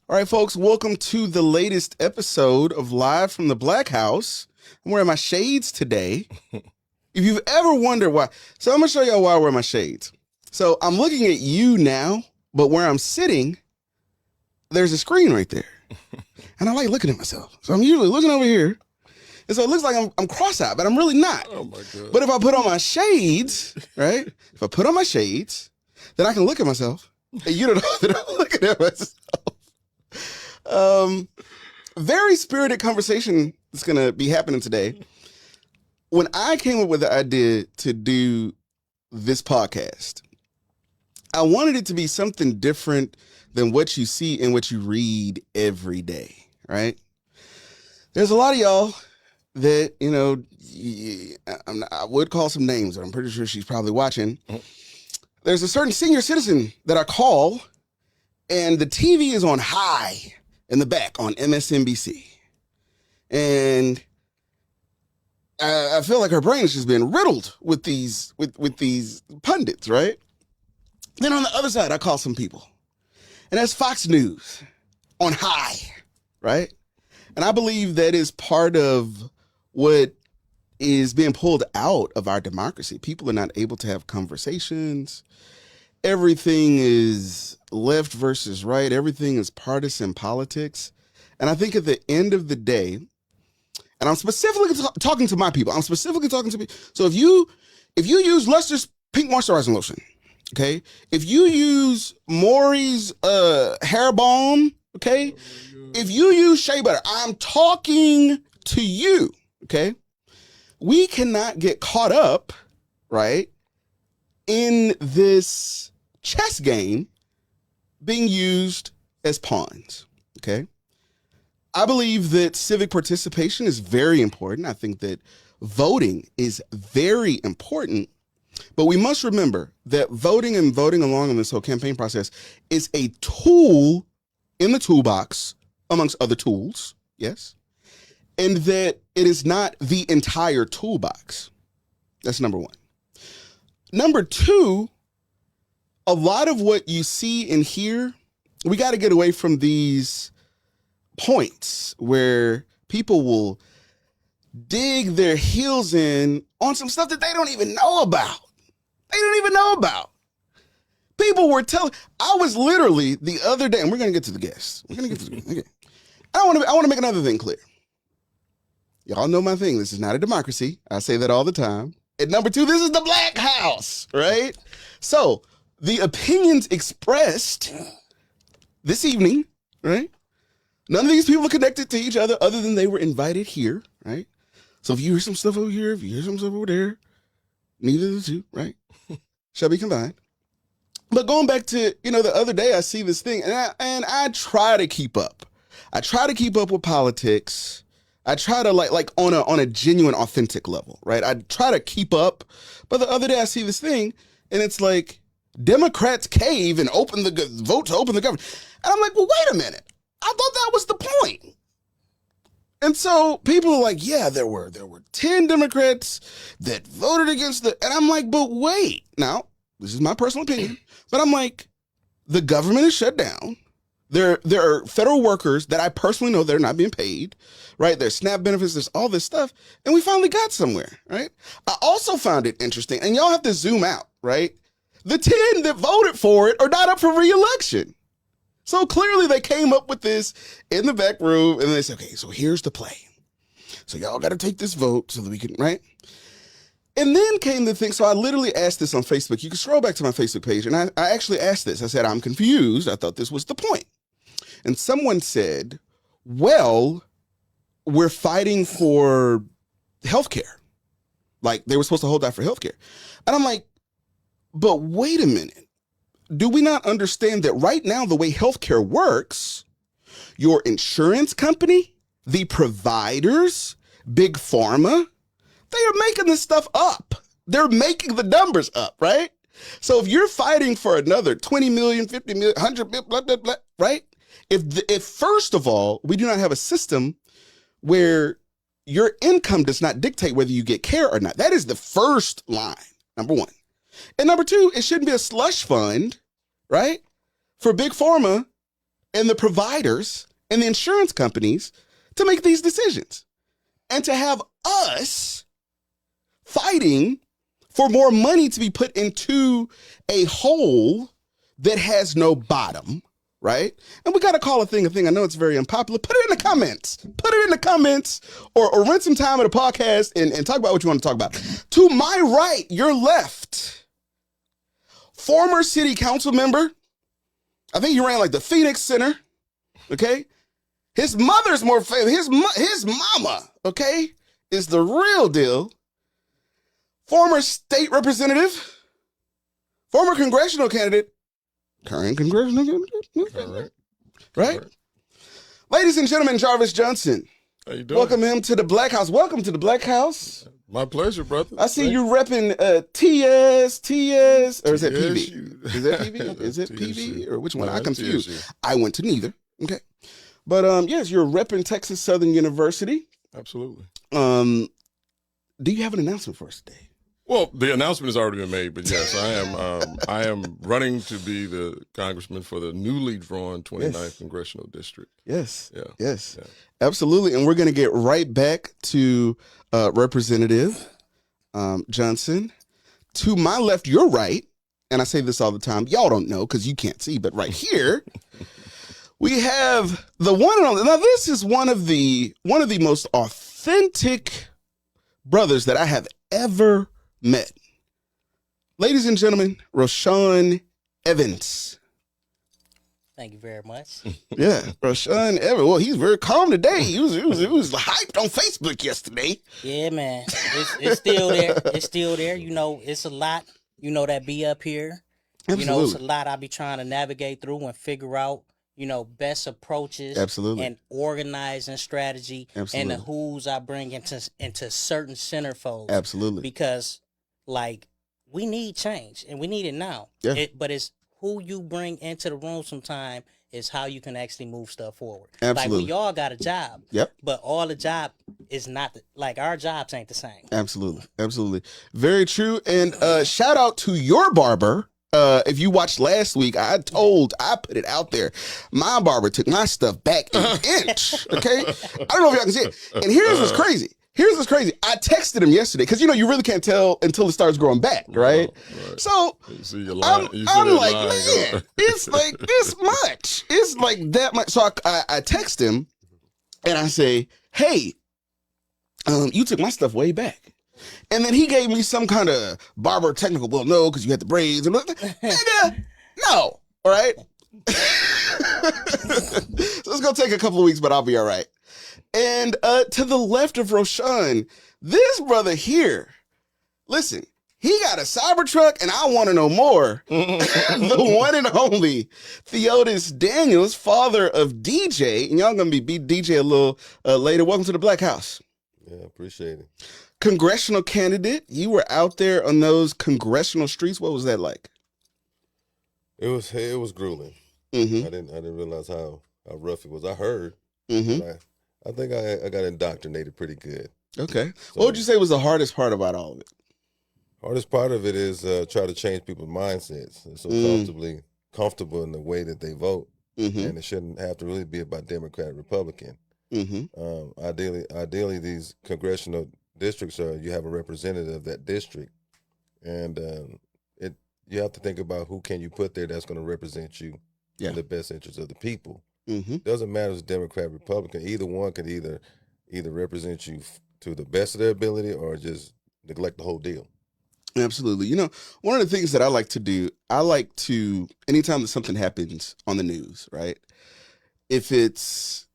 All right, folks, welcome to the latest episode of Live from the Black House. I'm wearing my shades today. If you've ever wondered why, so I'm going to show y'all why I wear my shades. So I'm looking at you now, but where I'm sitting, there's a screen right there. And I like looking at myself. So I'm usually looking over here. And so it looks like I'm cross-eyed, but I'm really not. Oh, my God. But if I put on my shades, right? If I put on my shades, then I can look at myself. And you don't know that I'm looking at myself. Very spirited conversation that's going to be happening today. When I came up with the idea to do this podcast, I wanted it to be something different than what you see and what you read every day, right? There's a lot of y'all that, you know, I would call some names, but I'm pretty sure she's probably watching. There's a certain senior citizen that I call, and the TV is on high in the back on MSNBC. And I feel like her brain has just been riddled with these pundits, right? Then on the other side, I call some people. And that's Fox News on high, right? And I believe that is part of what is being pulled out of our democracy. People are not able to have conversations. Everything is left versus right. Everything is partisan politics. And I think at the end of the day, and I'm specifically talking to my people. I'm specifically talking to people. So if you use Luster's pink moisturizing lotion, okay? If you use Maury's hair balm, okay? If you use shea butter, I'm talking to you, okay? We cannot get caught up, right, in this chess game being used as pawns, okay? I believe that civic participation is very important. I think that voting is very important, but we must remember that voting and voting along in this whole campaign process is a tool in the toolbox amongst other tools, yes, and that it is not the entire toolbox. That's number one. Number two, a lot of what you see and hear, we got to get away from these points where people will dig their heels in on some stuff that they don't even know about. They don't even know about. People were telling, I was literally the other day, and we're going to get to the guests. Okay. I want to make another thing clear. Y'all know my thing. This is not a democracy. I say that all the time. And number two, this is the Black House, right? So the opinions expressed this evening, right? None of these people are connected to each other than they were invited here, right? So if you hear some stuff over here, if you hear some stuff over there, neither of the two, right, shall be combined. But going back to, the other day, I see this thing, and I try to keep up. I try to keep up with politics. I try to like on a genuine, authentic level, right? I try to keep up. But the other day I see this thing, and it's like Democrats cave and vote to open the government. And I'm like, well, wait a minute. I thought that was the point. And so people are like, yeah, there were 10 Democrats that voted against and I'm like, but wait. Now, this is my personal opinion, but I'm like, the government is shut down. There are federal workers that I personally know they're not being paid, right? There's SNAP benefits, there's all this stuff, and we finally got somewhere, right? I also found it interesting, and y'all have to zoom out, right? The 10 that voted for it are not up for re-election. So clearly they came up with this in the back room, and they said, okay, so here's the play. So y'all got to take this vote so that we can, right? And then came the thing, so I literally asked this on Facebook. You can scroll back to my Facebook page, and I actually asked this. I said, I'm confused. I thought this was the point. And someone said, well, we're fighting for healthcare. Like they were supposed to hold out for healthcare. And I'm like, but wait a minute. Do we not understand that right now the way healthcare works, your insurance company, the providers, big pharma, they are making this stuff up. They're making the numbers up, right? So if you're fighting for another 20 million, 50 million, 100 million, blah, blah, blah, right? If first of all, we do not have a system where your income does not dictate whether you get care or not. That is the first line, number one. And number two, it shouldn't be a slush fund, right? For big pharma and the providers and the insurance companies to make these decisions, and to have us fighting for more money to be put into a hole that has no bottom, right? And we got to call a thing a thing. I know it's very unpopular. Put it in the comments. Put it in the comments, or rent some time at a podcast and talk about what you want to talk about. To my right, your left, former city council member. I think he ran like the Phoenix Center, okay? His mother's more famous. His mama, okay, is the real deal. Former state representative, former congressional candidate, current congressional candidate, right? Ladies and gentlemen, Jarvis Johnson. How you doing? Welcome him to the Black House. Welcome to the Black House. My pleasure, brother. I see you repping TS, or is that PV? Is that PV? Is it PV? Or which one? No, I confused. TSU. I went to neither. Okay. But yes, you're repping Texas Southern University. Absolutely. Do you have an announcement for us today? Well, the announcement has already been made, but yes, I am running to be the congressman for the newly drawn 29th congressional district. Yes. Yeah. Yes. Yeah. Absolutely. And we're going to get right back to Representative Johnson. To my left, your right, and I say this all the time. Y'all don't know because you can't see, but right here we have the one and only. Now, this is one of the most authentic brothers that I have ever met. Ladies and gentlemen, Roshawn Evans. Thank you very much. Yeah, Roshawn Evans. Well, he's very calm today. He was hyped on Facebook yesterday. Yeah, man. It's still there. It's still there. You know, it's a lot, that be up here. Absolutely. You know, it's a lot I be trying to navigate through and figure out, best approaches. Absolutely. And organizing strategy. Absolutely. And the who's I bring into certain centerfolds. Absolutely. Because, we need change, and we need it now. Yeah. But it's who you bring into the room sometime is how you can actually move stuff forward. Absolutely. We all got a job. Yep. But all the job is not, our jobs ain't the same. Absolutely. Absolutely. Very true. And shout out to your barber. If you watched last week, I put it out there. My barber took my stuff back an inch. Okay. I don't know if y'all can see it. And here's what's crazy. I texted him yesterday because you really can't tell until it starts growing back, right? Right. So I'm like, man, it's like this much. It's like that much. So I text him and I say, hey, you took my stuff way back. And then he gave me some kind of barber technical, well, no, because you had the braids. And nigga, no, all right? So it's going to take a couple of weeks, but I'll be all right. And to the left of Roshawn, this brother here, listen, he got a Cybertruck, and I want to know more. The one and only Theodis Daniel, father of DJ, and y'all going to be DJ a little later. Welcome to the Black House. Yeah, appreciate it. Congressional candidate, you were out there on those congressional streets. What was that like? It was grueling. Mm-hmm. I didn't realize how rough it was. I heard. Mm-hmm. I think I got indoctrinated pretty good. Okay. So, what would you say was the hardest part about all of it? Hardest part of it is try to change people's mindsets. They're so comfortable in the way that they vote, and it shouldn't have to really be about Democrat, Republican. Mm-hmm. Ideally, these congressional districts you have a representative of that district, and you have to think about who can you put there that's going to represent you in the best interest of the people. Mm-hmm. Doesn't matter if it's Democrat, Republican. Either one could either represent you to the best of their ability or just neglect the whole deal. Absolutely. One of the things that I like to do, anytime that something happens on the news, right? If it's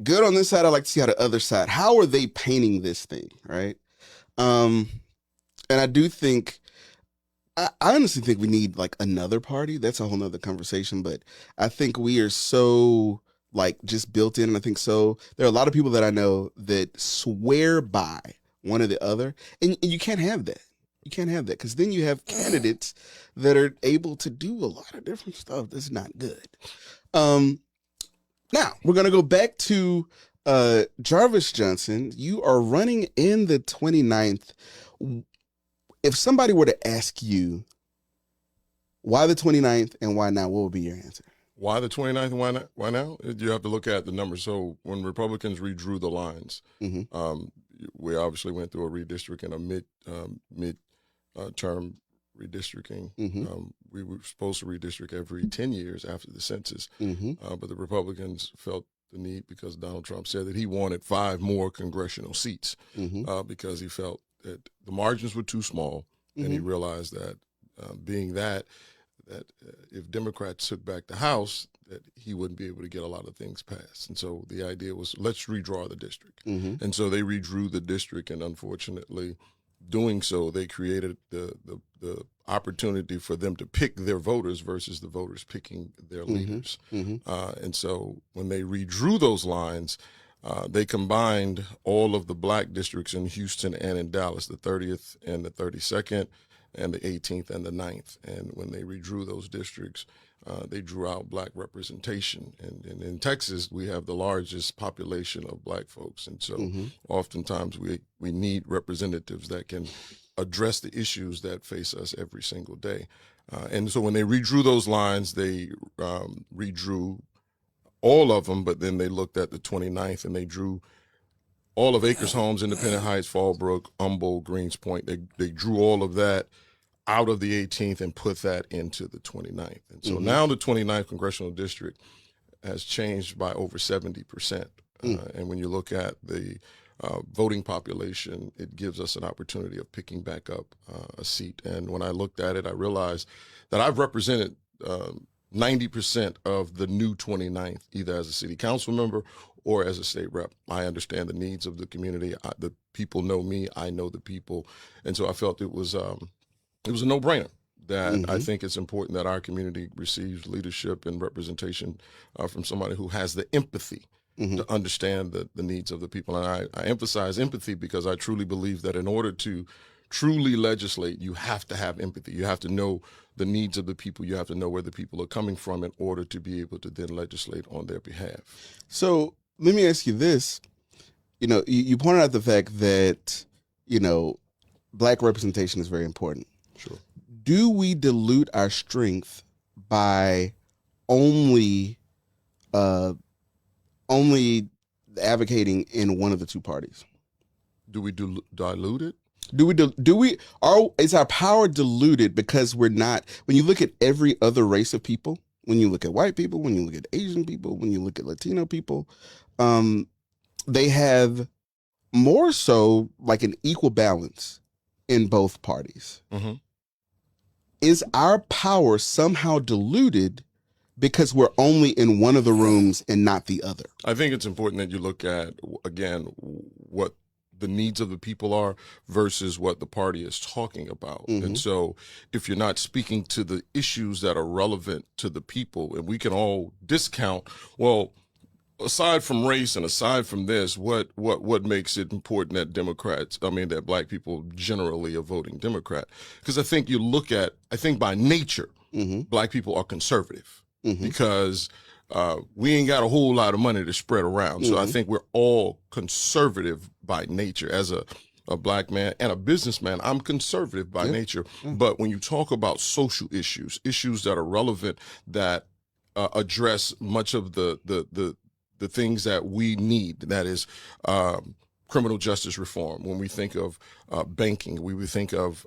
good on this side, I like to see how the other side, how are they painting this thing, right? And I do think, I honestly think we need another party. That's a whole nother conversation, but I think we are so just built in. And I think there are a lot of people that I know that swear by one or the other, and you can't have that. You can't have that because then you have candidates that are able to do a lot of different stuff that's not good. Now, we're going to go back to Jarvis Johnson. You are running in the 29th. If somebody were to ask you why the 29th and why now, what would be your answer? Why the 29th and why now? You have to look at the numbers. So when Republicans redrew the lines, we obviously went through a redistricting, a mid-term redistricting. We were supposed to redistrict every 10 years after the census, but the Republicans felt the need because Donald Trump said that he wanted 5 more congressional seats because he felt that the margins were too small, and he realized that being that if Democrats took back the House, that he wouldn't be able to get a lot of things passed. And so the idea was, let's redraw the district. And so they redrew the district, and unfortunately, doing so, they created the opportunity for them to pick their voters versus the voters picking their leaders. And so when they redrew those lines, they combined all of the black districts in Houston and in Dallas, the 30th and the 32nd, and the 18th and the 9th. And when they redrew those districts, they drew out black representation. And in Texas, we have the largest population of black folks. And so oftentimes we need representatives that can address the issues that face us every single day. And so when they redrew those lines, they redrew all of them, but then they looked at the 29th and they drew all of Acres Homes, Independent Heights, Fallbrook, Humboldt, Greenspoint. They drew all of that out of the 18th and put that into the 29th. And so now the 29th Congressional District has changed by over 70%. And when you look at the voting population, it gives us an opportunity of picking back up a seat. And when I looked at it, I realized that I've represented 90% of the new 29th, either as a city council member or as a state rep. I understand the needs of the community. The people know me. I know the people. And so I felt it was a no-brainer that I think it's important that our community receives leadership and representation from somebody who has the empathy to understand the needs of the people. And I emphasize empathy because I truly believe that in order to truly legislate, you have to have empathy. You have to know the needs of the people. You have to know where the people are coming from in order to be able to then legislate on their behalf. So let me ask you this. You pointed out the fact that, black representation is very important. Sure. Do we dilute our strength by only advocating in one of the two parties? Do we dilute it? Is our power diluted because we're not, when you look at every other race of people, when you look at white people, when you look at Asian people, when you look at Latino people, they have more so like an equal balance in both parties. Is our power somehow diluted because we're only in one of the rooms and not the other? I think it's important that you look at, again, what the needs of the people are versus what the party is talking about. And so if you're not speaking to the issues that are relevant to the people, and we can all discount, well, aside from race and aside from this, what makes it important that that black people generally are voting Democrat? Because I think by nature, black people are conservative because we ain't got a whole lot of money to spread around. So I think we're all conservative by nature. As a black man and a businessman, I'm conservative by nature. But when you talk about social issues that are relevant, that address much of the things that we need, that is criminal justice reform. When we think of banking, we think of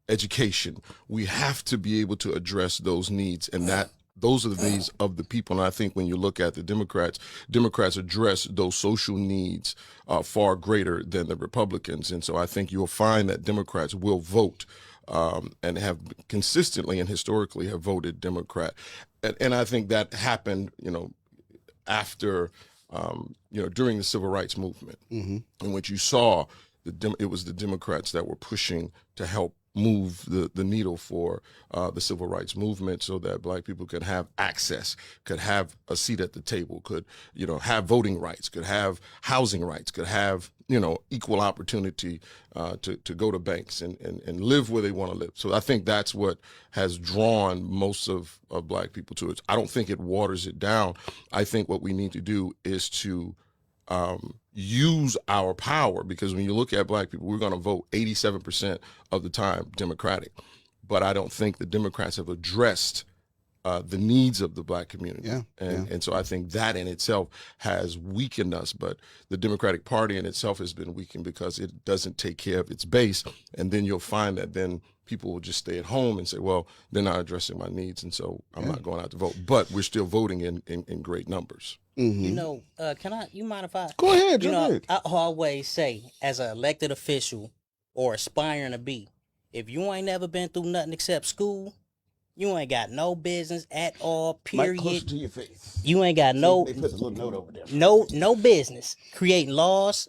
education. We have to be able to address those needs, and those are the needs of the people. And I think when you look at the Democrats address those social needs far greater than the Republicans. And so I think you'll find that Democrats will vote and have consistently and historically have voted Democrat. And I think that happened, after, during the Civil Rights Movement, in which you saw it was the Democrats that were pushing to help move the needle for the Civil Rights Movement so that black people could have access, could have a seat at the table, could, have voting rights, could have housing rights, could have, equal opportunity to go to banks and live where they want to live. So I think that's what has drawn most of black people to it. I don't think it waters it down. I think what we need to do is to use our power, because when you look at black people, we're going to vote 87% of the time Democratic. But I don't think the Democrats have addressed the needs of the Black community. Yeah, And so I think that in itself has weakened us, but the Democratic Party in itself has been weakened because it doesn't take care of its base. And then you'll find that then people will just stay at home and say, well, they're not addressing my needs, and so I'm not going out to vote. But we're still voting in great numbers. You know, you mind if I? Go ahead. You know, ahead. I always say, as an elected official or aspiring to be, if you ain't never been through nothing except school, you ain't got no business at all, period. Mic closer to your face. You ain't got no, They put a little note over there. no business creating laws,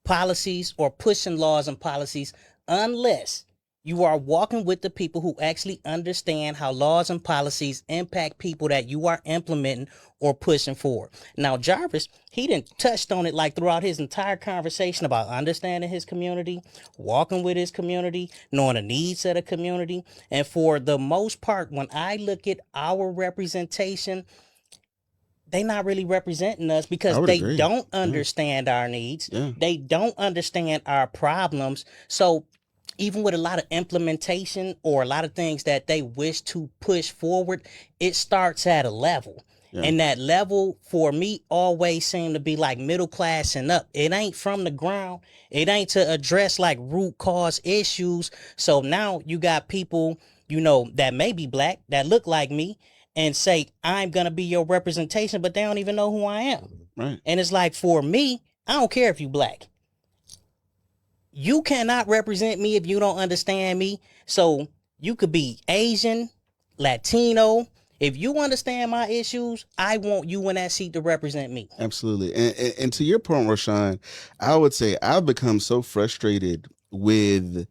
policies, or pushing laws and policies unless you are walking with the people who actually understand how laws and policies impact people that you are implementing or pushing for. Now, Jarvis, he didn't touched on it like throughout his entire conversation about understanding his community, walking with his community, knowing the needs of the community. And for the most part, when I look at our representation, they not really representing us because they agree. don't understand our needs. Yeah. They don't understand our problems. So even with a lot of implementation or a lot of things that they wish to push forward, it starts at a level. Yeah. And that level for me always seemed to be like middle class and up. It ain't from the ground. It ain't to address like root cause issues. So now you got people, you know, that may be Black, that look like me and say, I'm going to be your representation, but they don't even know who I am. Right. And it's like, for me, I don't care if you Black. You cannot represent me if you don't understand me. So you could be Asian, Latino. If you understand my issues, I want you in that seat to represent me. Absolutely. And to your point, Roshawn, I would say I've become so frustrated with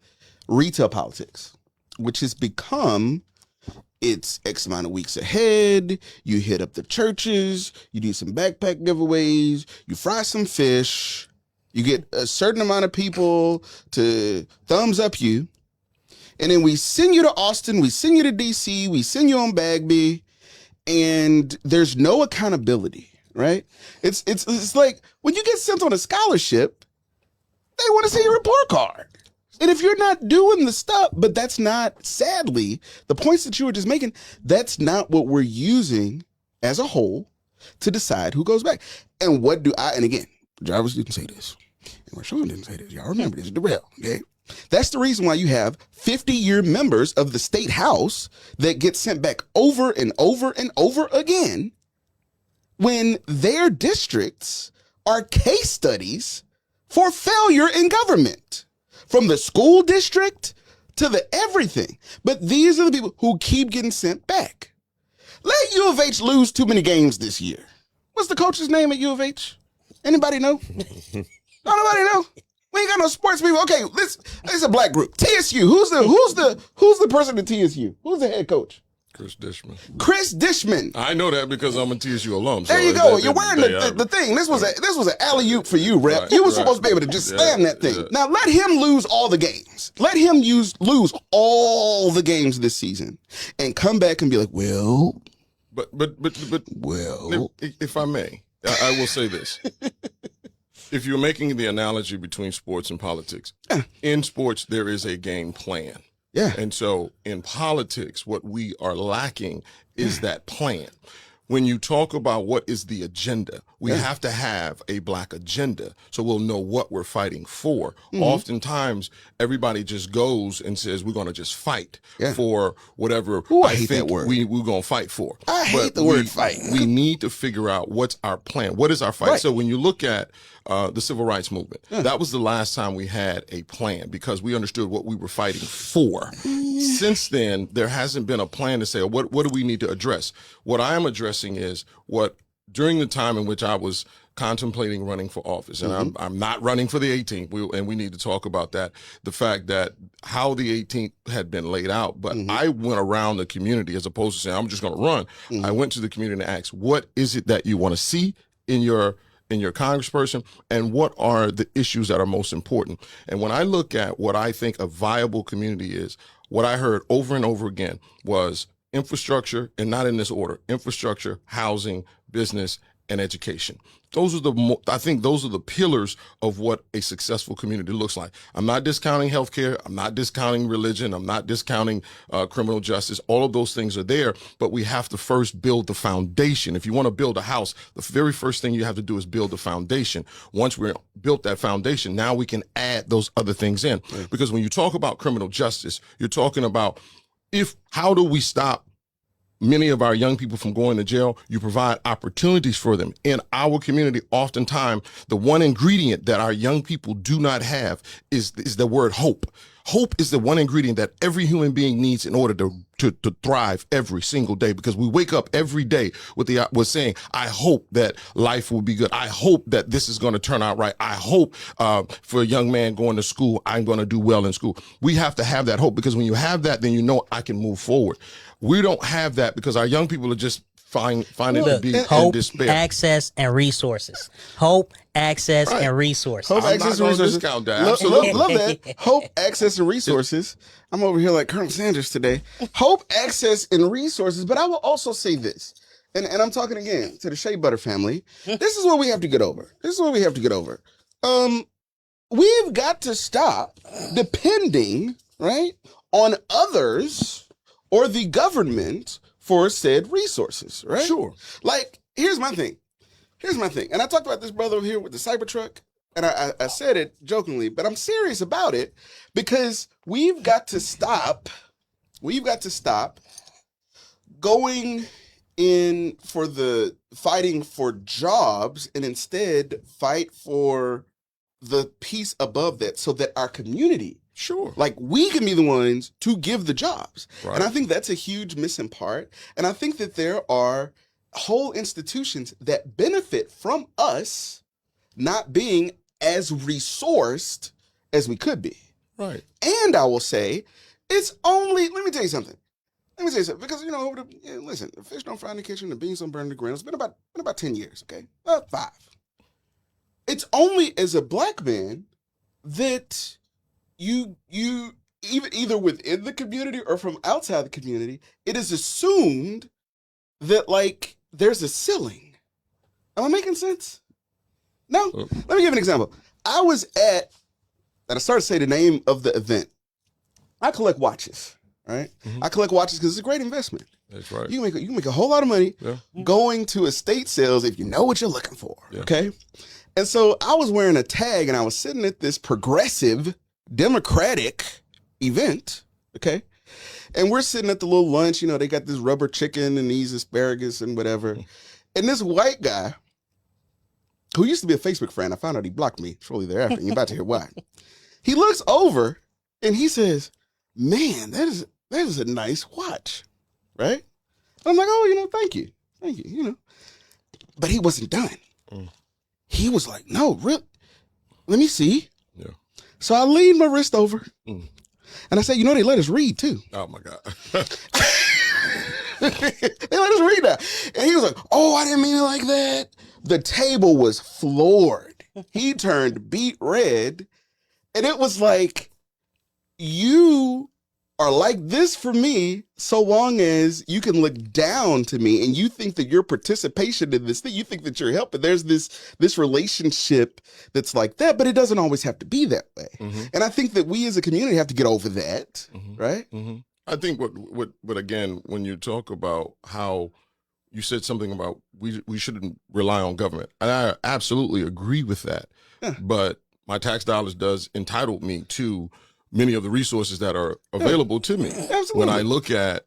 retail politics, which has become, it's X amount of weeks ahead. You hit up the churches, you do some backpack giveaways, you fry some fish. You get a certain amount of people to thumbs up you. And then we send you to Austin, we send you to DC, we send you on Bagby, and there's no accountability, right? It's like when you get sent on a scholarship, they want to see your report card. And if you're not doing the stuff, but that's not, sadly, the points that you were just making, that's not what we're using as a whole to decide who goes back. And what do I, and again, Jarvis didn't say this. And Roshawn didn't say this. Y'all remember this, Darrell, okay? That's the reason why you have 50-year members of the state house that get sent back over and over and over again when their districts are case studies for failure in government, from the school district to the everything. But these are the people who keep getting sent back. Let U of H lose too many games this year. What's the coach's name at U of H? Anybody know? Nobody know. We ain't got no sports people. Okay, this is a Black group. TSU. Who's the person at TSU? Who's the head coach? Chris Dishman. Chris Dishman. I know that because I'm a TSU alum. So there you go. You're wearing the thing. This was an alley-oop for you, Rep. Right, you were supposed to be able to just slam that thing. Yeah. Now let him lose all the games. Let him lose all the games this season, and come back and be like, well, well, if I may, I will say this. If you're making the analogy between sports and politics, in sports, there is a game plan. Yeah. And so in politics, what we are lacking is that plan. When you talk about what is the agenda, we have to have a Black agenda so we'll know what we're fighting for. Mm-hmm. Oftentimes, everybody just goes and says, we're going to just fight for whatever I hate think that word. we're going to fight for. I hate the word fight. We need to figure out what's our plan. What is our fight? Right. So when you look at the civil rights movement, that was the last time we had a plan because we understood what we were fighting for. Since then, there hasn't been a plan to say, what do we need to address? What I am addressing is what during the time in which I was contemplating running for office, and I'm not running for the 18th, and we need to talk about that, the fact that how the 18th had been laid out, but I went around the community as opposed to saying, I'm just going to run. I went to the community and asked, what is it that you want to see in your congressperson, and what are the issues that are most important? And when I look at what I think a viable community is, what I heard over and over again was infrastructure, and not in this order: infrastructure, housing, business, and education. Those are I think those are the pillars of what a successful community looks like. I'm not discounting healthcare. I'm not discounting religion. I'm not discounting criminal justice. All of those things are there, but we have to first build the foundation. If you want to build a house, the very first thing you have to do is build the foundation. Once we're built that foundation, now we can add those other things in. Right. Because when you talk about criminal justice, you're talking about how do we stop many of our young people from going to jail? You provide opportunities for them. In our community, oftentimes, the one ingredient that our young people do not have is the word hope. Hope is the one ingredient that every human being needs in order to thrive every single day, because we wake up every day with saying, I hope that life will be good. I hope that this is going to turn out right. I hope for a young man going to school, I'm going to do well in school. We have to have that hope, because when you have that, then you know I can move forward. We don't have that because our young people are just finding it to be in despair. Access, and resources. Hope, access, and resources. Hope, access, and resources. Discount that. Love that. Hope, access, and resources. I'm over here like Colonel Sanders today. Hope, access, and resources. But I will also say this, and I'm talking again to the Shea Butter family. This is what we have to get over. We've got to stop depending, right, on others or the government for said resources, right? Sure. Like, here's my thing. And I talked about this brother over here with the Cybertruck, and I said it jokingly, but I'm serious about it, because we've got to stop going in for the fighting for jobs and instead fight for the piece above that, so that our community, sure, like, we can be the ones to give the jobs. Right. And I think that's a huge missing part. And I think that there are whole institutions that benefit from us not being as resourced as we could be. Right. And I will say, it's only, let me tell you something, because, listen, the fish don't fry in the kitchen, the beans don't burn in the ground. It's been about 10 years, okay? 5. It's only as a black man that you either within the community or from outside the community, it is assumed that, like, there's a ceiling. Am I making sense? No? Let me give an example. I was and I started to say the name of the event. I collect watches, right? Mm-hmm. I collect watches because it's a great investment. That's right. You can make a whole lot of money going to estate sales if you know what you're looking for, okay? And so I was wearing a tag, and I was sitting at this progressive Democratic event, okay? And we're sitting at the little lunch, they got this rubber chicken and these asparagus and whatever. And this white guy, who used to be a Facebook friend, I found out he blocked me shortly thereafter, and you're about to hear why. He looks over and he says, man, that is a nice watch, right? And I'm like, oh, thank you, But he wasn't done. He was like, no, really? Let me see. Yeah. So I leaned my wrist over and I said, they let us read too. Oh my God. They let us read that. And he was like, oh, I didn't mean it like that. The table was floored. He turned beet red. And it was like, you are like this for me so long as you can look down to me and you think that your participation in this thing, you think that you're helping. There's this relationship that's like that, but it doesn't always have to be that way. Mm-hmm. And I think that we as a community have to get over that, right? Mm-hmm. I think what again, when you talk about how you said something about we shouldn't rely on government, and I absolutely agree with that. Yeah. But my tax dollars does entitle me to many of the resources that are available to me. Absolutely. When I look at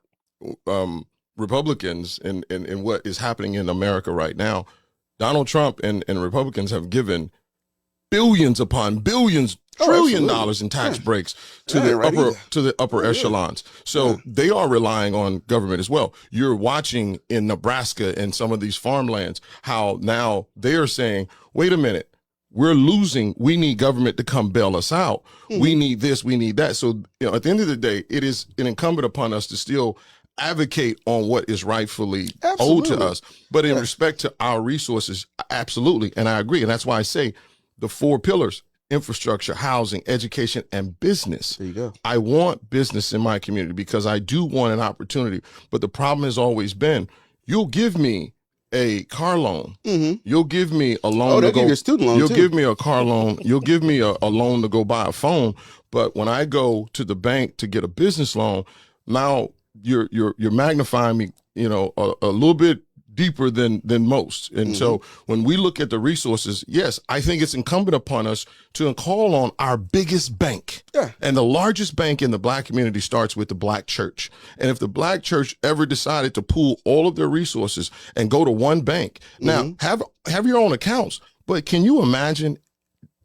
Republicans and what is happening in America right now, Donald Trump and Republicans have given billions upon billions, $1 trillion in tax breaks to the upper echelons. So they are relying on government as well. You're watching in Nebraska and some of these farmlands how now they are saying, wait a minute, we're losing. We need government to come bail us out. Mm-hmm. We need this. We need that. So, at the end of the day, it is incumbent upon us to still advocate on what is rightfully owed to us. But in respect to our resources, absolutely. And I agree. And that's why I say the 4 pillars: infrastructure, housing, education, and business. There you go. I want business in my community because I do want an opportunity. But the problem has always been, you'll give me a car loan. Mm-hmm. You'll give me a loan. Oh, they'll to go, give you a student loan You'll too. give me a car loan. You'll give me a loan to go buy a phone. But when I go to the bank to get a business loan, now you're magnifying me, you know, a little bit deeper than most. And so when we look at the resources, yes, I think it's incumbent upon us to call on our biggest bank. Yeah. And the largest bank in the Black community starts with the Black church. And if the Black church ever decided to pool all of their resources and go to one bank, now have your own accounts, but can you imagine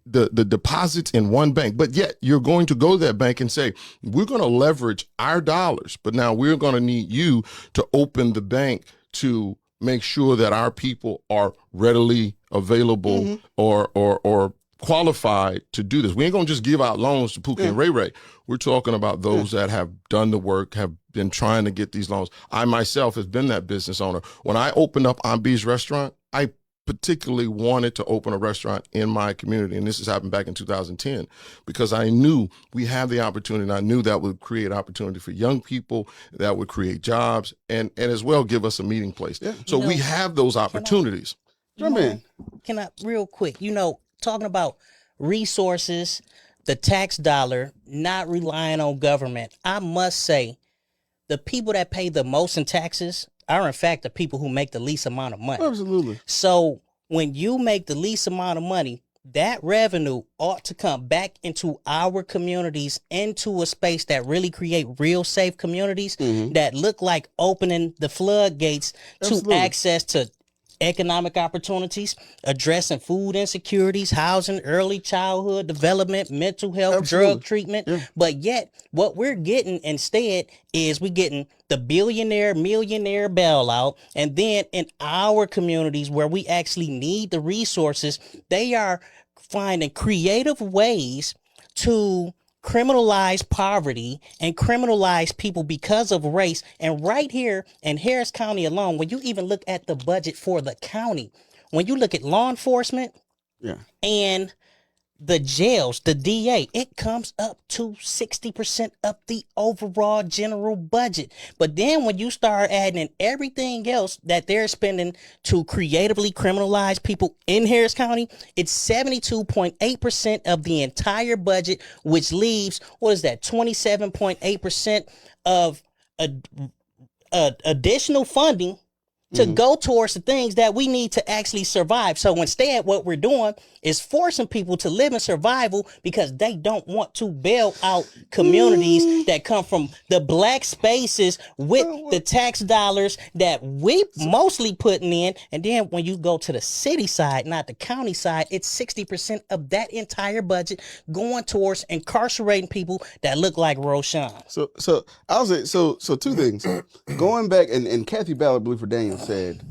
the deposits in one bank? But yet you're going to go to that bank and say, we're going to leverage our dollars, but now we're going to need you to open the bank to make sure that our people are readily available or qualified to do this. We ain't gonna just give out loans to Pookie and Ray Ray. We're talking about those that have done the work, have been trying to get these loans. I myself have been that business owner. When I opened up On B's restaurant, I particularly wanted to open a restaurant in my community. And this has happened back in 2010 because I knew we had the opportunity, and I knew that would create opportunity for young people, that would create jobs, and as well give us a meeting place. Yeah. So we have those opportunities. Can I real quick, talking about resources, the tax dollar, not relying on government, I must say the people that pay the most in taxes are in fact the people who make the least amount of money. Absolutely. So when you make the least amount of money, that revenue ought to come back into our communities, into a space that really create real safe communities that look like opening the floodgates to access to economic opportunities, addressing food insecurities, housing, early childhood development, mental health, drug treatment. But yet what we're getting instead is we're getting the billionaire, millionaire bailout. And then in our communities where we actually need the resources, they are finding creative ways to criminalize poverty and criminalize people because of race. And right here in Harris County alone, when you even look at the budget for the county, when you look at law enforcement and the jails, the DA, it comes up to 60% of the overall general budget. But then when you start adding in everything else that they're spending to creatively criminalize people in Harris County, it's 72.8% of the entire budget, which leaves, 27.8% of additional funding to go towards the things that we need to actually survive. So instead, what we're doing is forcing people to live in survival because they don't want to bail out communities that come from the Black spaces with the tax dollars that we mostly putting in. And then when you go to the city side, not the county side, it's 60% of that entire budget going towards incarcerating people that look like Roshawn. So I'll say so two things. Going back and Kathy Ballard Blue for Daniel said,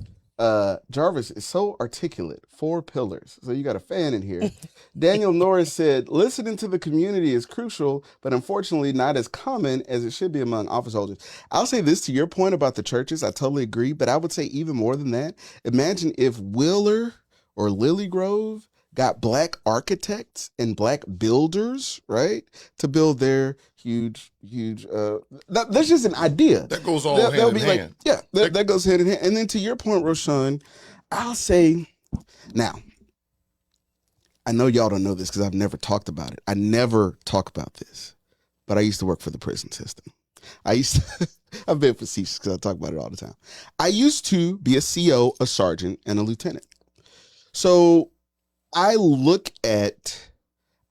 Jarvis is so articulate, 4 pillars. So you got a fan in here. Daniel Norris said, listening to the community is crucial, but unfortunately not as common as it should be among office holders. I'll say this to your point about the churches. I totally agree, but I would say even more than that. Imagine if Wheeler or Lily Grove got Black architects and Black builders, right, to build their huge, that's just an idea. That goes all hand in hand. That goes hand in hand. And then to your point, Roshawn, I'll say, now, I know y'all don't know this because I've never talked about it. I never talk about this, but I used to work for the prison system. I've been facetious because I talk about it all the time. I used to be a CO, a sergeant, and a lieutenant. So I look at,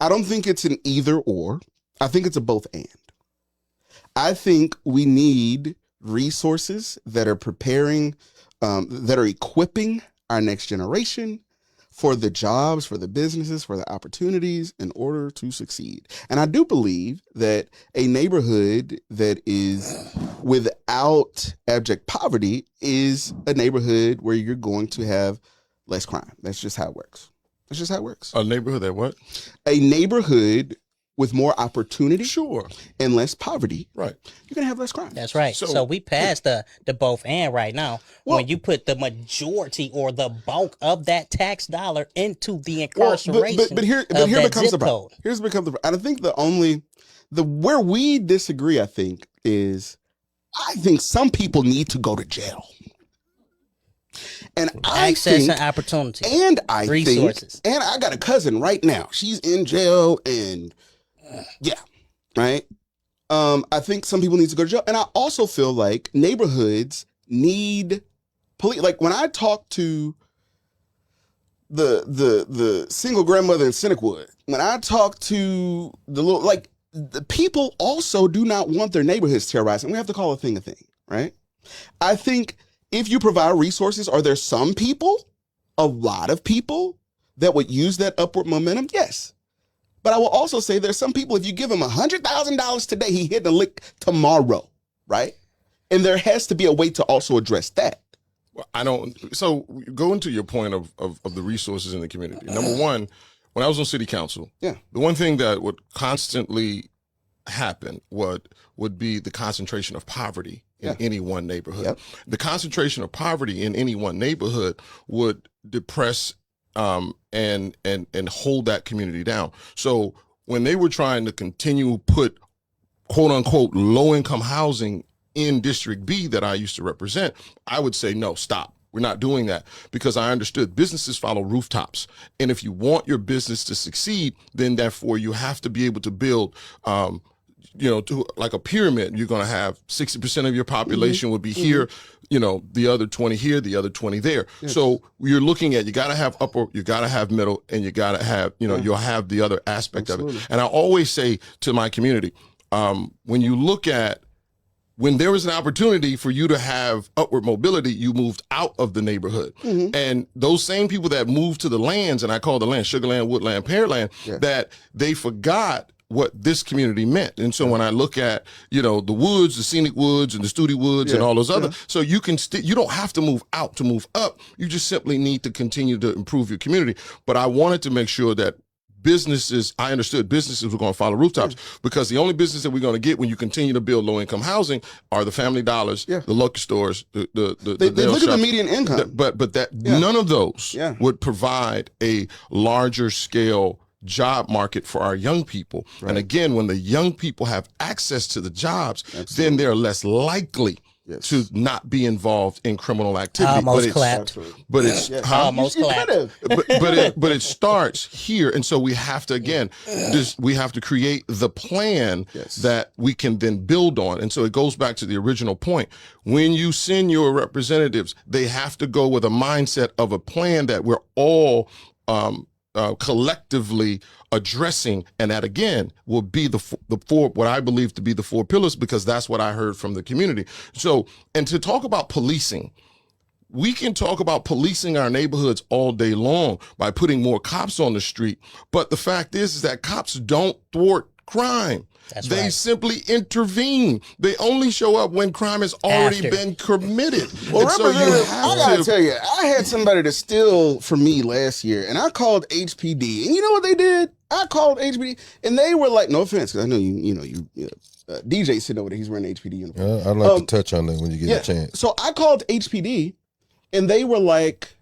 I don't think it's an either or. I think it's a both and. I think we need resources that are preparing, that are equipping our next generation for the jobs, for the businesses, for the opportunities in order to succeed. And I do believe that a neighborhood that is without abject poverty is a neighborhood where you're going to have less crime. That's just how it works. That's just how it works. A neighborhood that what? A neighborhood with more opportunity, sure, and less poverty, right? You're gonna have less crime. That's right. So we passed the both and right now. Well, when you put the majority or the bulk of that tax dollar into the incarceration, but here becomes the problem. Here's becomes the problem. And I think where we disagree, I think some people need to go to jail. And I access think, and opportunity. And I resources. think, and I got a cousin right now. She's in jail, and yeah, right. I think some people need to go to jail, and I also feel like neighborhoods need police. Like when I talk to the single grandmother in Cynicwood, when I talk to the little, like, the people also do not want their neighborhoods terrorized, and we have to call a thing, right? I think if you provide resources, are there some people, a lot of people, that would use that upward momentum? Yes. But I will also say there's some people, if you give him $100,000 today, he hit the lick tomorrow, right? And there has to be a way to also address that. Well, I don't. So going to your point of the resources in the community. Number one, when I was on city council, Yeah. the one thing that would constantly happen would be the concentration of poverty in any one neighborhood. Yep. The concentration of poverty in any one neighborhood would depress and hold that community down. So when they were trying to continue put quote unquote low income housing in District B that I used to represent, I would say, no, stop. We're not doing that, because I understood businesses follow rooftops. And if you want your business to succeed, then therefore you have to be able to build, to like a pyramid. You're going to have 60% of your population would be here, the other 20 here, the other 20 there. Yes. So you're looking at, you got to have upper, you got to have middle, and you got to have, you'll have the other aspect of it. And I always say to my community, when you look at, when there was an opportunity for you to have upward mobility, you moved out of the neighborhood. Mm-hmm. And those same people that moved to the lands, and I call the land Sugarland, Woodland, Pearland, that they forgot what this community meant. And so when I look at, the woods, the scenic woods and the Studi woods and all those other, so you can you don't have to move out to move up. You just simply need to continue to improve your community. But I wanted to make sure that I understood businesses were going to follow rooftops, because the only business that we're going to get when you continue to build low-income housing are the Family Dollars, the liquor stores, they look at the median income. But none of those would provide a larger scale job market for our young people. Right. And again, when the young people have access to the jobs, then they're less likely to not be involved in criminal activity. Almost clapped. But it's almost clapped. But it starts here, and so we have to we have to create the plan that we can then build on. And so it goes back to the original point. When you send your representatives, they have to go with a mindset of a plan that we're all collectively addressing, and that again will be the four, what I believe to be the 4 pillars, because that's what I heard from the community. So, and to talk about policing, we can talk about policing our neighborhoods all day long by putting more cops on the street, but the fact is that cops don't thwart crime. They simply intervene. They only show up when crime has already been committed. Well, I gotta tell you, I had somebody to steal from me last year, and I called HPD, and you know what they did? I called HPD, and they were like, "No offense, because I know you DJ sitting over there, he's wearing HPD uniform." I'd like to touch on that when you get a chance. So I called HPD, and they were like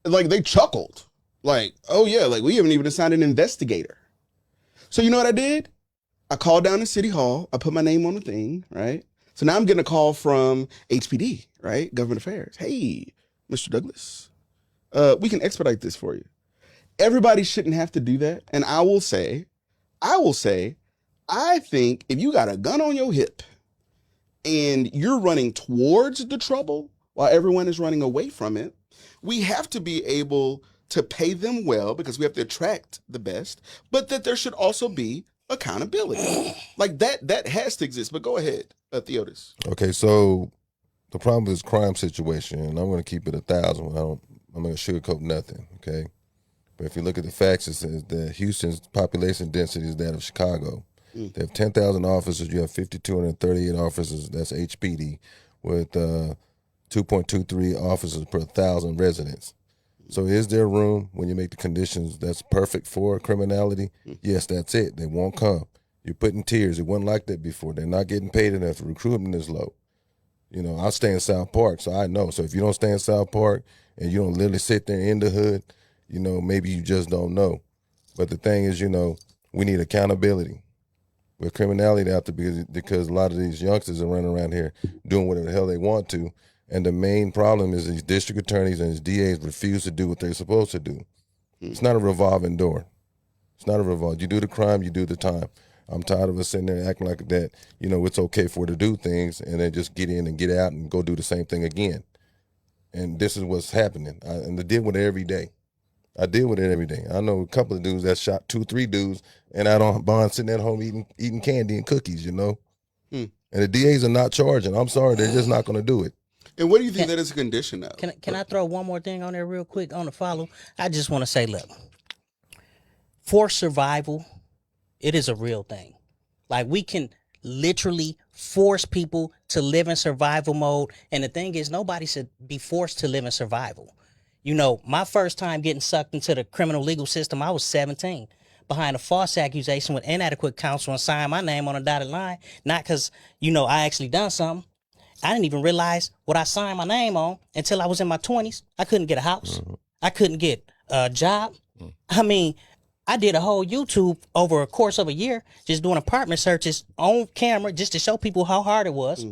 they chuckled, like, "Oh yeah, like we haven't even assigned an investigator." So you know what I did? I called down to City Hall. I put my name on the thing, right? So now I'm getting a call from HPD, right? Government Affairs. Hey, Mr. Douglas, we can expedite this for you. Everybody shouldn't have to do that. And I will say, I think if you got a gun on your hip and you're running towards the trouble while everyone is running away from it, we have to be able to pay them well, because we have to attract the best, but that there should also be accountability. Like that has to exist. But go ahead, Theodis. Okay, so the problem is crime situation, and I'm going to keep it 1,000. I'm going to sugarcoat nothing, okay? But if you look at the facts, it says that Houston's population density is that of Chicago. They have 10,000 officers. You have 5,238 officers. That's HPD, with 2.23 officers per 1,000 residents. So is there room when you make the conditions that's perfect for criminality? Yes, that's it. They won't come. You're putting tiers. It wasn't like that before. They're not getting paid enough. Recruitment is low. I stay in South Park, so I know. So if you don't stay in South Park and you don't literally sit there in the hood, maybe you just don't know. But the thing is, we need accountability. With criminality out there, because a lot of these youngsters are running around here doing whatever the hell they want to. And the main problem is these district attorneys and these DAs refuse to do what they're supposed to do. It's not a revolving door. It's not a revolving. You do the crime, you do the time. I'm tired of us sitting there acting like that, it's okay for her to do things and then just get in and get out and go do the same thing again. And this is what's happening. And I deal with it every day. I deal with it every day. I know a couple of dudes that shot 2-3 dudes and out on bond sitting at home eating candy and cookies, And the DAs are not charging. I'm sorry, they're just not going to do it. And what do you think that is a condition of? Can I throw one more thing on there real quick on the follow? I just want to say, look, for survival, it is a real thing. Like, we can literally force people to live in survival mode. And the thing is, nobody should be forced to live in survival. My first time getting sucked into the criminal legal system, I was 17. Behind a false accusation with inadequate counsel and signed my name on a dotted line. Not because, I actually done something. I didn't even realize what I signed my name on until I was in my 20s. I couldn't get a house. I couldn't get a job. I mean, I did a whole YouTube over a course of a year just doing apartment searches on camera just to show people how hard it was.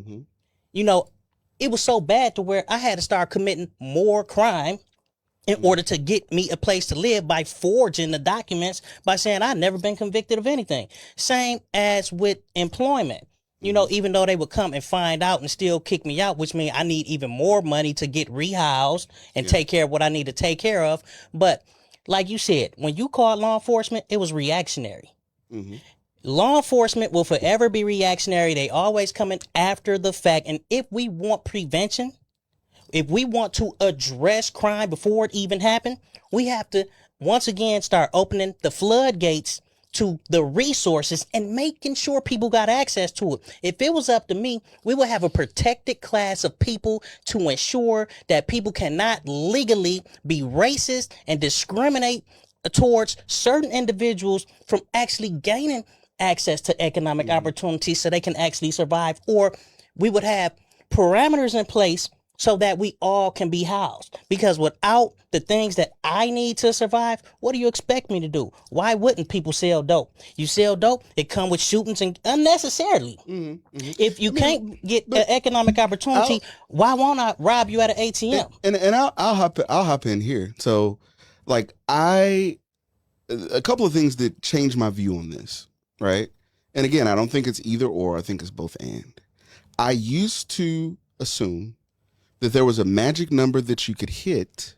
It was so bad to where I had to start committing more crime in order to get me a place to live by forging the documents by saying I'd never been convicted of anything. Same as with employment. Even though they would come and find out and still kick me out, which means I need even more money to get rehoused and take care of what I need to take care of. But like you said, when you called law enforcement, it was reactionary. Law enforcement will forever be reactionary. They always come in after the fact. And if we want prevention, if we want to address crime before it even happened, we have to once again start opening the floodgates to the resources and making sure people got access to it. If it was up to me, we would have a protected class of people to ensure that people cannot legally be racist and discriminate towards certain individuals from actually gaining access to economic opportunities so they can actually survive. Or we would have parameters in place so that we all can be housed. Because without the things that I need to survive, what do you expect me to do? Why wouldn't people sell dope? You sell dope, it come with shootings and unnecessarily. If you can't get an economic opportunity, why won't I rob you at an ATM? And I'll hop in here. So, like, a couple of things that changed my view on this, right? And again, I don't think it's either or. I think it's both and. I used to assume that there was a magic number that you could hit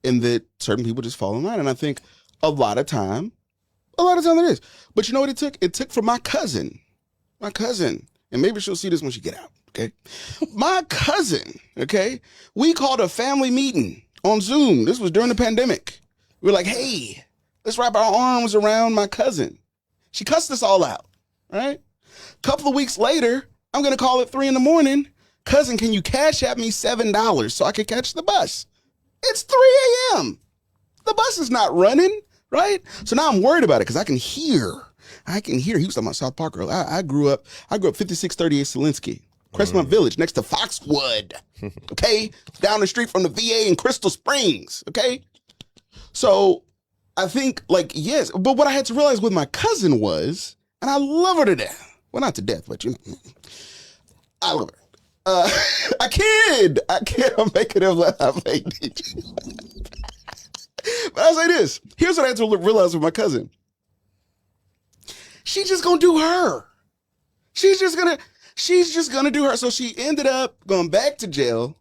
and that certain people just fall in line. And I think a lot of time it is. But you know what it took? It took for my cousin, and maybe she'll see this when she get out, okay? My cousin, okay? We called a family meeting on Zoom. This was during the pandemic. We were like, hey, let's wrap our arms around my cousin. She cussed us all out, right? Couple of weeks later, I'm going to call at 3 a.m. Cousin, can you cash at me $7 so I can catch the bus? It's 3 a.m. The bus is not running, right? So now I'm worried about it because I can hear. He was talking about South Park earlier. I grew up 5638 Selinsky, Crestmont Village, next to Foxwood, okay? Down the street from the VA in Crystal Springs, okay? So I think, like, yes. But what I had to realize with my cousin was, and I love her to death. Well, not to death, but I love her. I can't. I'm making him laugh. But I'll say this. Here's what I had to realize with my cousin. She's just gonna do her. She's just gonna do her. So she ended up going back to jail.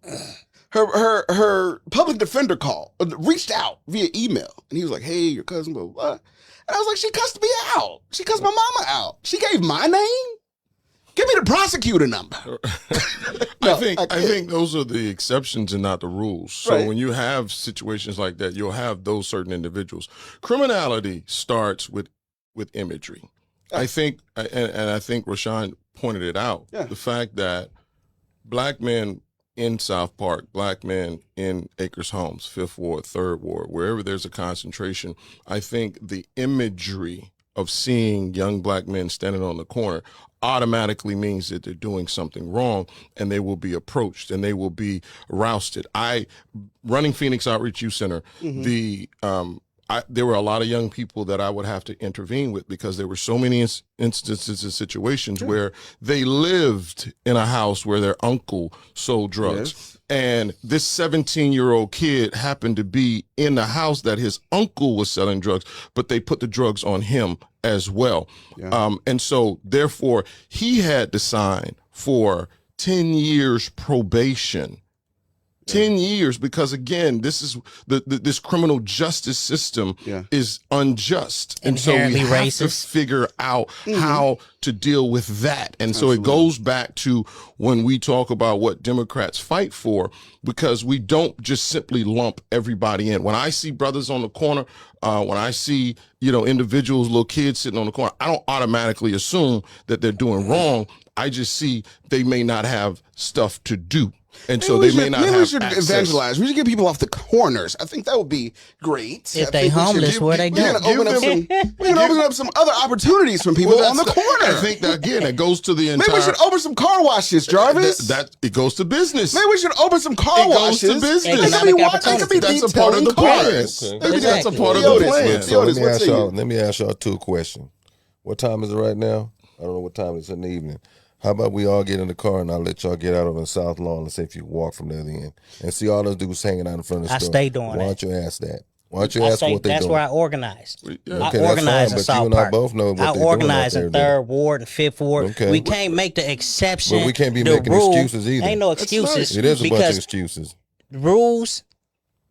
Her public defender reached out via email, and he was like, "Hey, your cousin, blah blah blah." And I was like, "She cussed me out. She cussed my mama out. She gave my name. Give me the prosecutor number." I think those are the exceptions and not the rules. So Right. when you have situations like that, you'll have those certain individuals. Criminality starts with imagery. I think, and I think Roshawn pointed it out, the fact that black men in South Park, black men in Acres Homes, 5th Ward, 3rd Ward, wherever there's a concentration, I think the imagery of seeing young black men standing on the corner automatically means that they're doing something wrong, and they will be approached and they will be rousted. Running Phoenix Outreach Youth Center, there were a lot of young people that I would have to intervene with because there were so many instances and situations where they lived in a house where their uncle sold drugs. Yes. And this 17-year-old kid happened to be in the house that his uncle was selling drugs, but they put the drugs on him as well. Yeah. And so therefore he had to sign for 10 years probation. 10 years, because again, this is this criminal justice system is unjust. And so we Inherently have racist. to figure out how to deal with that. And so it goes back to when we talk about what Democrats fight for, because we don't just simply lump everybody in. When I see brothers on the corner, when I see, individuals, little kids sitting on the corner, I don't automatically assume that they're doing wrong. I just see they may not have stuff to do. And so they may not have we should access. evangelize. We should get people off the corners. I think that would be great. If they homeless, where they We're go? going to open up some other opportunities for people on the corner. I think that, again, it goes to the entire... Maybe we should open some car washes, Jarvis. It goes to business. Maybe we should open some car washes. It goes to business. Economic They could be That's a part of the plan. cars. Maybe that's a Exactly. part of the Theodis, plan. So let Theodis, me ask y'all two questions. What time is it right now? I don't know what time it is in the evening. How about we all get in the car and I'll let y'all get out on the South Lawn and see if you can walk from there to the end and see all those dudes hanging out in front of the I store. stay doing Why that. don't you ask that? Why don't you ask what they That's doing? where I organize. Yeah. I Okay, that's organize fine, in but South you and I Park. both know what I they doing organize out in there, 3rd Ward and 5th Ward. Okay. We can't make the exception. But we can't be the making rule. excuses either. Ain't no That's excuses. nice. It is a bunch of because excuses. rules,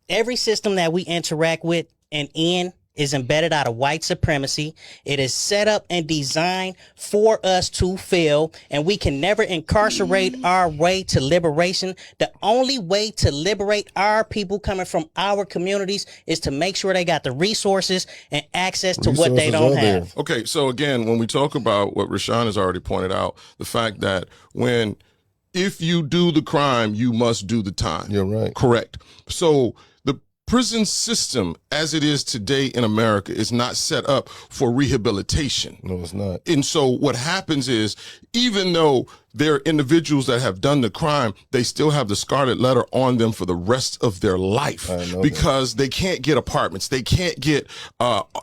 every system that we interact with and in is embedded out of white supremacy. It is set up and designed for us to fail, and we can never incarcerate our way to liberation. The only way to liberate our people coming from our communities is to make sure they got the resources and access to what they Resources don't are there. have. Okay, so again, when we talk about what Roshawn has already pointed out, the fact that if you do the crime, you must do the time. You're right. Correct. So the prison system as it is today in America is not set up for rehabilitation. No, it's not. And so what happens is, even though there are individuals that have done the crime, they still have the scarlet letter on them for the rest of their life because they can't get apartments. They can't get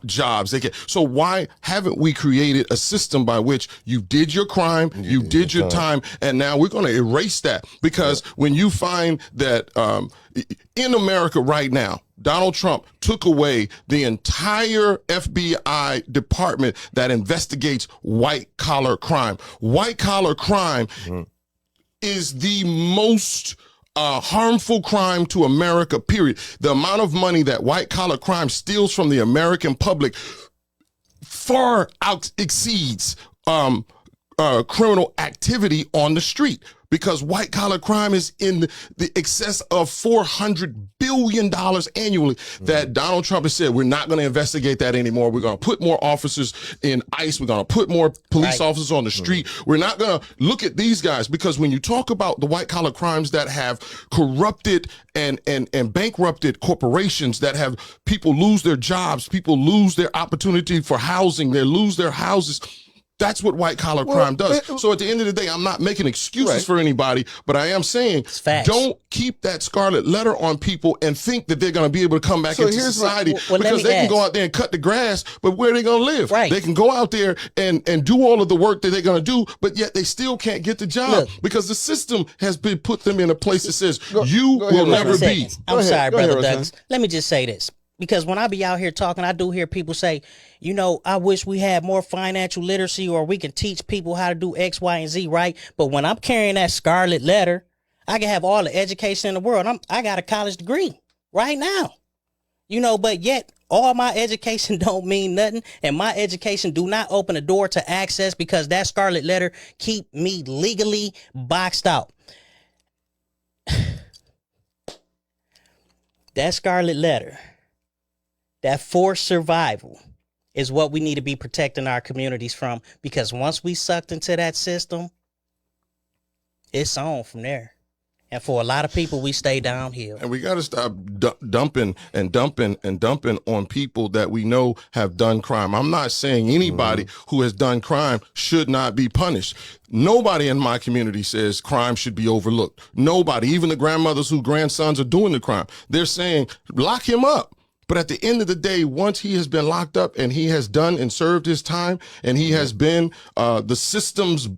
jobs. So why haven't we created a system by which you did your crime, you did your time, and now we're going to erase that? Because when you find that in America right now, Donald Trump took away the entire FBI department that investigates white-collar crime. White-collar crime is the most harmful crime to America, period. The amount of money that white-collar crime steals from the American public far exceeds criminal activity on the street, because white collar crime is in the excess of $400 billion annually that Donald Trump has said, we're not going to investigate that anymore. We're going to put more officers in ICE. We're going to put more police officers on the street. We're not going to look at these guys, because when you talk about the white collar crimes that have corrupted and bankrupted corporations, that have people lose their jobs, people lose their opportunity for housing, they lose their houses. That's what white collar crime does. So at the end of the day, I'm not making excuses for anybody, but I am saying don't keep that scarlet letter on people and think that they're going to be able to come back into society because they can go out there and cut the grass, but where are they going to live? Right. They can go out there and do all of the work that they're going to do, but yet they still can't get the job because the system has been put them in a place that says you will never be. I'm sorry, Brother Douglas. Let me just say this. Because when I be out here talking, I do hear people say, I wish we had more financial literacy, or we can teach people how to do X, Y, and Z, right? But when I'm carrying that scarlet letter, I can have all the education in the world. I got a college degree right now, but yet all my education don't mean nothing. And my education do not open the door to access, because that scarlet letter keep me legally boxed out. That scarlet letter, that forced survival, is what we need to be protecting our communities from, because once we sucked into that system, it's on from there. And for a lot of people, we stay downhill. And we got to stop dumping on people that we know have done crime. I'm not saying anybody who has done crime should not be punished. Nobody in my community says crime should be overlooked. Nobody, even the grandmothers whose grandsons are doing the crime. They're saying, lock him up. But at the end of the day, once he has been locked up and he has done and served his time, and he has been the system's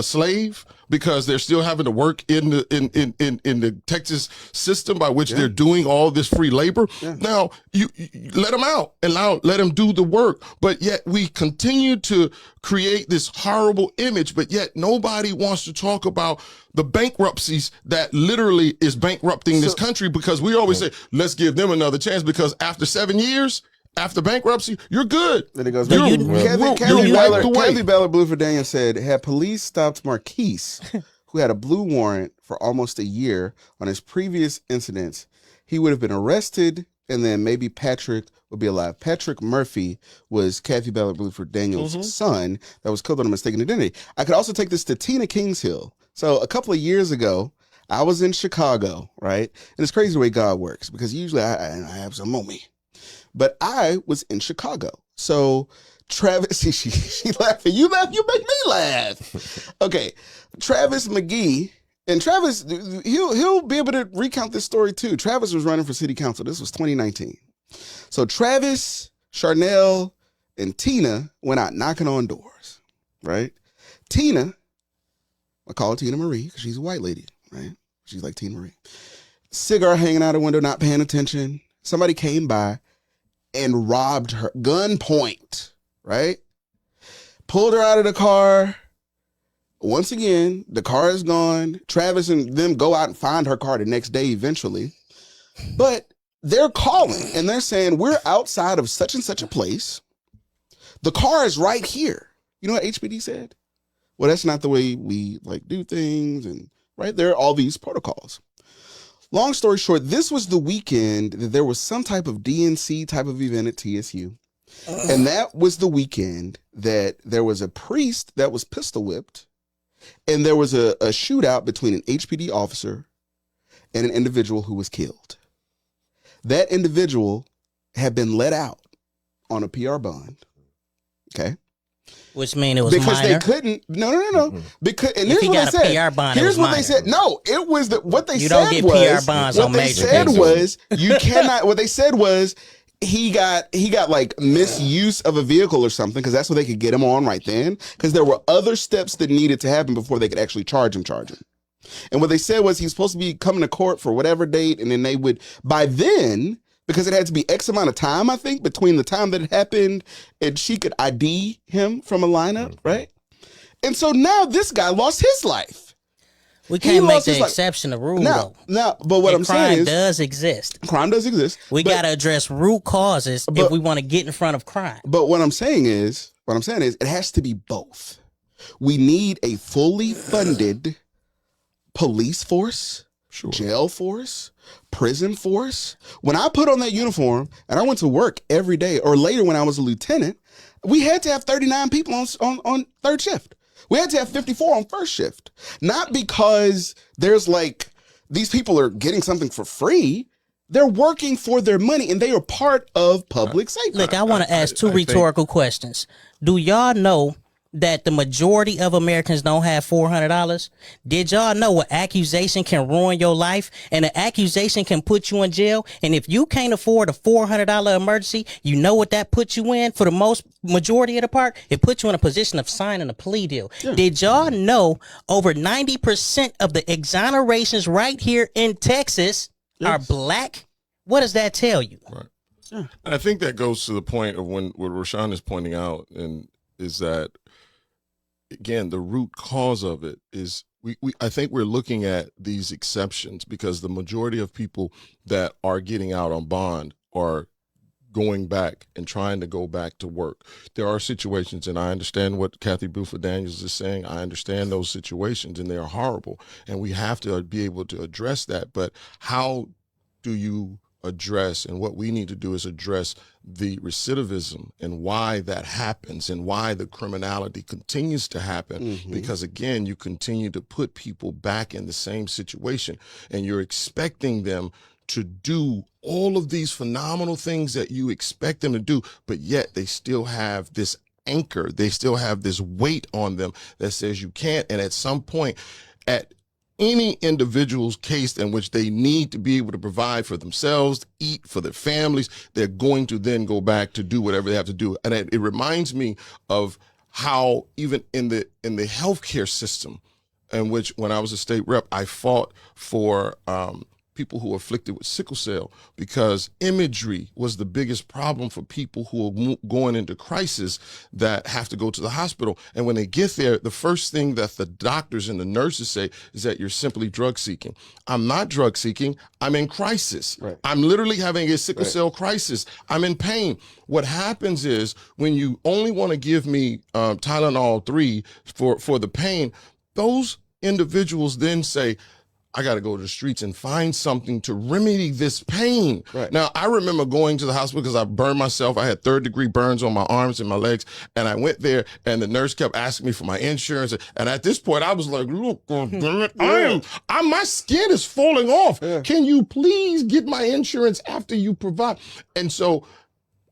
slave, because they're still having to work in the Texas system by which they're doing all this free labor. Now you let him out and let him do the work, but yet we continue to create this horrible image, but yet nobody wants to talk about the bankruptcies that literally is bankrupting this country, because we always say, let's give them another chance, because after 7 years, after bankruptcy, you're good. Then it goes You're back. Kathy Ballard Bluford Daniel said, had police stopped Marquise, who had a blue warrant for almost a year on his previous incidents, he would have been arrested, and then maybe Patrick would be alive. Patrick Murphy was Kathy Ballard Bluford Daniel's son that was killed on a mistaken identity. I could also take this to Tina Kingshill. So a couple of years ago, I was in Chicago, right? And it's crazy the way God works, because usually I have some on me. But I was in Chicago. So Travis, she laughing. You laugh, you make me laugh. Okay. Travis McGee, and Travis, he'll be able to recount this story too. Travis was running for city council. This was 2019. So Travis, Charnel, and Tina went out knocking on doors, right? Tina, I call her Tina Marie because she's a white lady, right? She's like Tina Marie. Cigar hanging out the window, not paying attention. Somebody came by and robbed her, gunpoint, right? Pulled her out of the car. Once again, the car is gone. Travis and them go out and find her car the next day eventually. But they're calling and they're saying, we're outside of such and such a place. The car is right here. You know what HPD said? Well, that's not the way we do things. And right there are all these protocols. Long story short, this was the weekend that there was some type of DNC type of event at TSU. And that was the weekend that there was a priest that was pistol whipped, and there was a shootout between an HPD officer and an individual who was killed. That individual had been let out on a PR bond. Okay. Which means it was because minor. they couldn't. No. Because and If here's he what got they a said. PR bond, Here's it was what they said. No, it was what they You said don't get was. PR bonds what on they major said cases. was you cannot. What they said was he got like misuse of a vehicle or something, because that's what they could get him on right then. Because there were other steps that needed to happen before they could actually charge him. And what they said was he's supposed to be coming to court for whatever date, and then they would by then. Because it had to be X amount of time, I think, between the time that it happened and she could ID him from a lineup, right? And so now this guy lost his life. We can't make the exception a rule, though. No, but what I'm saying is... crime does exist. Crime does exist. We got to address root causes if we want to get in front of crime. But what I'm saying is, it has to be both. We need a fully funded police force, jail force, prison force. When I put on that uniform and I went to work every day, or later when I was a lieutenant, we had to have 39 people on third shift. We had to have 54 on first shift. Not because there's these people are getting something for free. They're working for their money and they are part of public safety. Look, I want to ask two rhetorical questions. Do y'all know that the majority of Americans don't have $400? Did y'all know an accusation can ruin your life, and an accusation can put you in jail? And if you can't afford a $400 emergency, you know what that puts you in for the majority of the part? It puts you in a position of signing a plea deal. Yeah. Did y'all know over 90% of the exonerations right here in Texas are black? What does that tell you? Right. Yeah. I think that goes to the point of what Roshawn is pointing out, and is that, again, the root cause of it is I think we're looking at these exceptions because the majority of people that are getting out on bond are going back and trying to go back to work. There are situations, and I understand what Kathy Bluford Daniels is saying. I understand those situations, and they are horrible, and we have to be able to address that. But how do you address, and what we need to do is address the recidivism and why that happens and why the criminality continues to happen, because again, you continue to put people back in the same situation and you're expecting them to do all of these phenomenal things that you expect them to do, but yet they still have this anchor, they still have this weight on them that says you can't. And at some point, any individual's case in which they need to be able to provide for themselves, eat for their families, they're going to then go back to do whatever they have to do. And it reminds me of how even in the healthcare system, in which when I was a state rep, I fought for people who are afflicted with sickle cell, because imagery was the biggest problem for people who are going into crisis that have to go to the hospital. And when they get there, the first thing that the doctors and the nurses say is that you're simply drug seeking. I'm not drug seeking. I'm in crisis. Right. I'm literally having a sickle cell crisis. I'm in pain. What happens is when you only want to give me Tylenol 3 for the pain, those individuals then say, I got to go to the streets and find something to remedy this pain. Right. Now, I remember going to the hospital because I burned myself. I had 3rd-degree burns on my arms and my legs. And I went there and the nurse kept asking me for my insurance. And at this point, I was like, look, damn it, my skin is falling off. Yeah. Can you please get my insurance after you provide? And so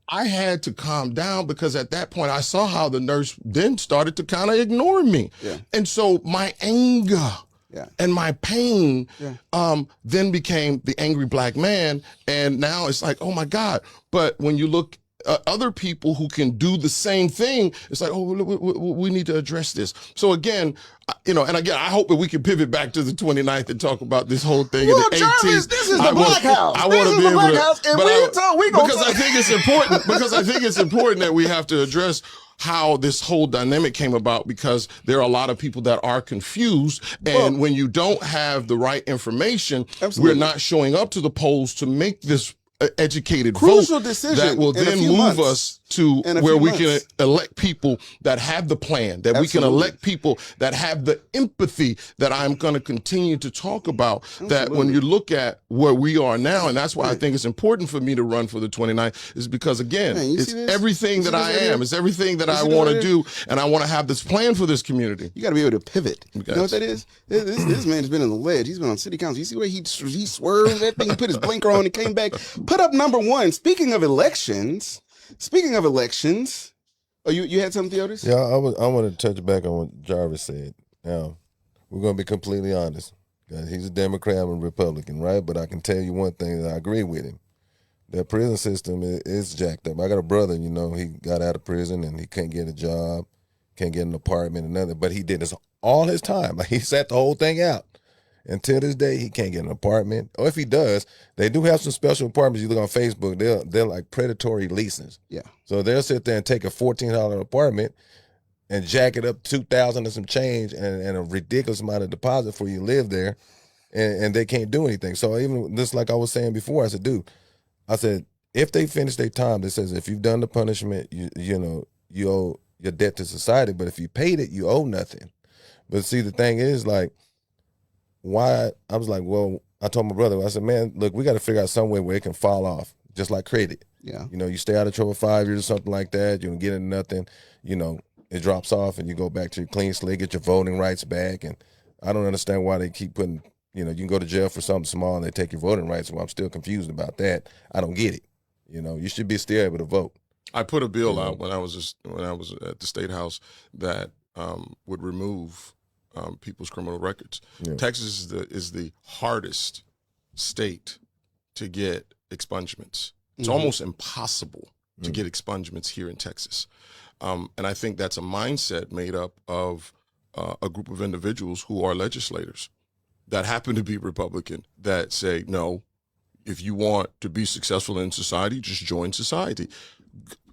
I had to calm down, because at that point I saw how the nurse then started to kind of ignore me. Yeah. And so my anger and my pain then became the angry black man. And now it's like, oh my God. But when you look at other people who can do the same thing, it's like, oh, we need to address this. So again, and again, I hope that we can pivot back to the 29th and talk about this whole thing. Well, Jarvis, this is the Black House. I want to be able to, because I think it's important. Because I think it's important that we have to address how this whole dynamic came about, because there are a lot of people that are confused. And when you don't have the right information, we're not showing up to the polls to make this educated crucial vote decision that will then move us to where we can elect people that have the plan, that we can elect people that have the empathy that I'm going to continue to talk about. That when you look at where we are now, and that's why I think it's important for me to run for the 29th, is because again, it's everything that I am, it's everything that I want to do, and I want to have this plan for this community. You got to be able to pivot. You know what that is? This man has been on the ledge. He's been on city council. You see where he swerved that thing, he put his blinker on and came back. Put up number 1. Speaking of elections, oh, you had something, Theodis? Yeah, I want to touch back on what Jarvis said. Now, we're going to be completely honest. He's a Democrat, I'm a Republican, right? But I can tell you one thing, that I agree with him. The prison system is jacked up. I got a brother, he got out of prison and he couldn't get a job, can't get an apartment, and nothing. But he did this all his time. Like, he sat the whole thing out. Until this day, he can't get an apartment. Or if he does, they do have some special apartments. You look on Facebook, they're like predatory leases. Yeah. So they'll sit there and take a $14 apartment and jack it up $2,000 and some change and a ridiculous amount of deposit for you to live there, and they can't do anything. So even just like I was saying before, I said, if they finish their time, they says if you've done the punishment, you owe your debt to society. But if you paid it, you owe nothing. But see, the thing is, like, why? I was like, well, I told my brother, I said, man, look, we got to figure out some way where it can fall off, just like credit. Yeah. You stay out of trouble 5 years or something like that, you don't get into nothing, it drops off and you go back to your clean slate, get your voting rights back. And I don't understand why they keep putting, you can go to jail for something small and they take your voting rights. Well, I'm still confused about that. I don't get it. You should be still able to vote. I put a bill out when I was at the State House that would remove people's criminal records. Yeah. Texas is the hardest state to get expungements. It's almost impossible to get expungements here in Texas. And I think that's a mindset made up of a group of individuals who are legislators that happen to be Republican that say, no, if you want to be successful in society, just join society.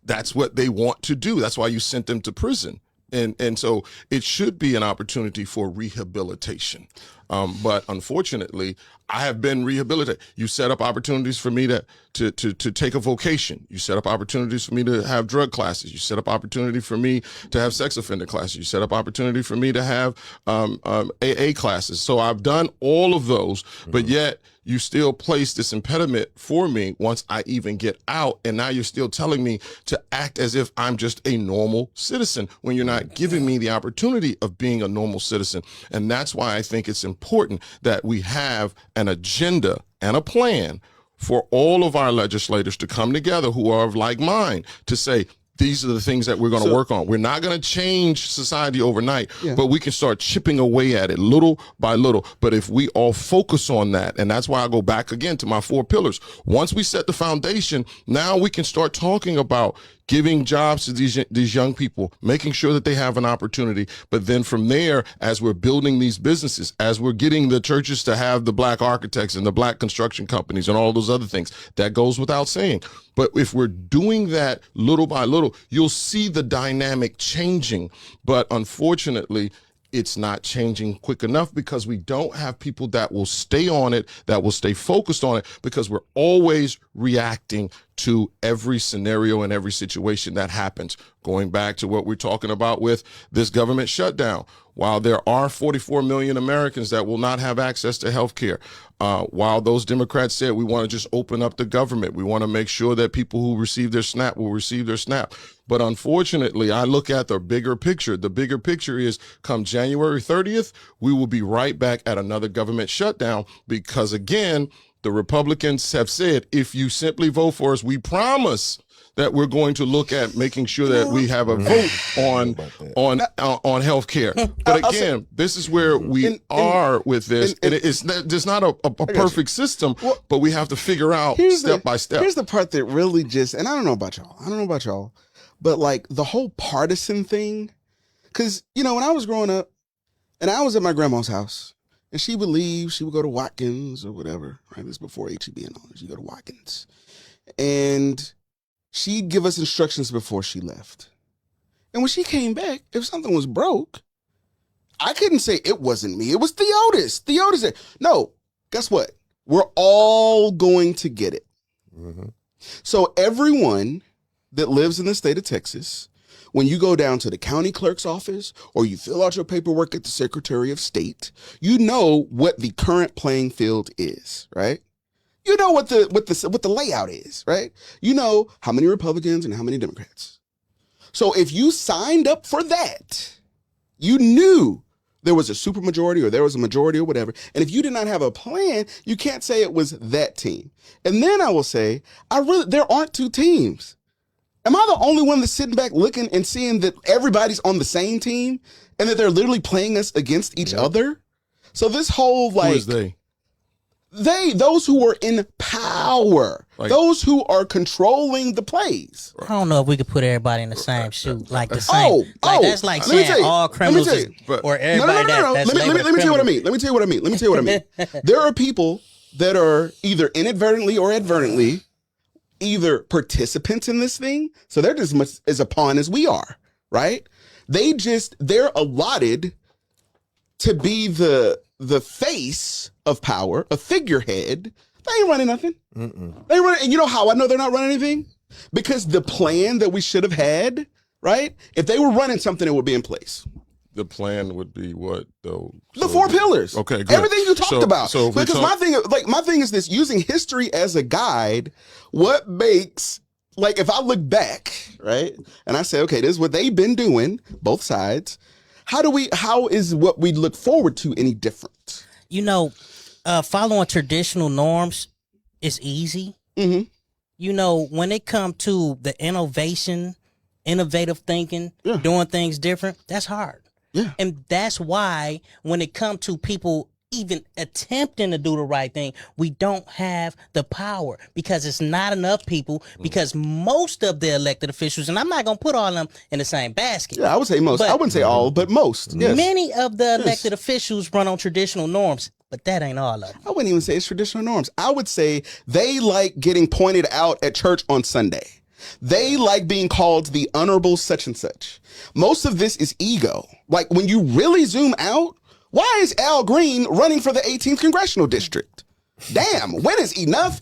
That's what they want to do. That's why you sent them to prison. And so it should be an opportunity for rehabilitation. But unfortunately, I have been rehabilitated. You set up opportunities for me to take a vocation. You set up opportunities for me to have drug classes. You set up opportunity for me to have sex offender classes. You set up opportunity for me to have AA classes. So I've done all of those, but yet you still place this impediment for me once I even get out. And now you're still telling me to act as if I'm just a normal citizen when you're not giving me the opportunity of being a normal citizen. And that's why I think it's important that we have an agenda and a plan for all of our legislators to come together who are of like mind to say, these are the things that we're going to work on. We're not going to change society overnight, but we can start chipping away at it little by little. But if we all focus on that, and that's why I go back again to my 4 pillars. Once we set the foundation, now we can start talking about giving jobs to these young people, making sure that they have an opportunity. But then from there, as we're building these businesses, as we're getting the churches to have the black architects and the black construction companies and all those other things, that goes without saying. But if we're doing that little by little, you'll see the dynamic changing. But unfortunately, it's not changing quick enough because we don't have people that will stay on it, that will stay focused on it, because we're always reacting to every scenario and every situation that happens. Going back to what we're talking about with this government shutdown, while there are 44 million Americans that will not have access to health care, while those Democrats said we want to just open up the government, we want to make sure that people who receive their SNAP will receive their SNAP. But unfortunately, I look at the bigger picture. The bigger picture is come January 30th, we will be right back at another government shutdown because, again, the Republicans have said, if you simply vote for us, we promise that we're going to look at making sure that we have a vote on health care. But again, this is where we are with this. It's not a perfect system, but we have to figure out step by step. Here's the part that really just, and I don't know about y'all, but like the whole partisan thing, because, you know, when I was growing up and I was at my grandma's house and she would leave, she would go to Watkins or whatever, right? This is before HEB and all. She'd go to Watkins and she'd give us instructions before she left. And when she came back, if something was broke, I couldn't say it wasn't me. It was Theodis. Theodis said, no, guess what? We're all going to get it. Mm-hmm. So everyone that lives in the state of Texas, when you go down to the county clerk's office or you fill out your paperwork at the Secretary of State, you know what the current playing field is, right? You know what the layout is, right? You know how many Republicans and how many Democrats. So if you signed up for that, you knew there was a supermajority or there was a majority or whatever. And if you did not have a plan, you can't say it was that team. And then I will say, there aren't two teams. Am I the only one that's sitting back looking and seeing that everybody's on the same team and that they're literally playing us against each other? So this whole like... Who is they? Those who are in power, those who are controlling the plays. I don't know if we could put everybody in the same shoe, like the same. That's like saying all criminals or everybody that's Let me tell you what I mean. Let me tell you what I mean. There are people that are either inadvertently or advertently either participants in this thing, so they're just as much as a pawn as we are, right? They're allotted to be the face of power, a figurehead. They ain't running nothing. They running, and you know how I know they're not running anything? Because the plan that we should have had, right? If they were running something, it would be in place. The plan would be what though? The 4 pillars. Okay, good. Everything you talked about. So because my thing is this: using history as a guide. What makes, like, if I look back, right, and I say, okay, this is what they've been doing, both sides. How is what we look forward to any different? You know, following traditional norms is easy. Mm-hmm. You know, when it comes to the innovative thinking, doing things different, that's hard. Yeah. And that's why when it comes to people even attempting to do the right thing, we don't have the power because it's not enough people, because most of the elected officials, and I'm not going to put all of them in the same basket. Yeah, I would say most. I wouldn't say all, but most. Yes. Many of the elected officials run on traditional norms, but that ain't all of them. I wouldn't even say it's traditional norms. I would say they like getting pointed out at church on Sunday. They like being called the honorable such and such. Most of this is ego. Like when you really zoom out, why is Al Green running for the 18th Congressional District? Damn, when is enough?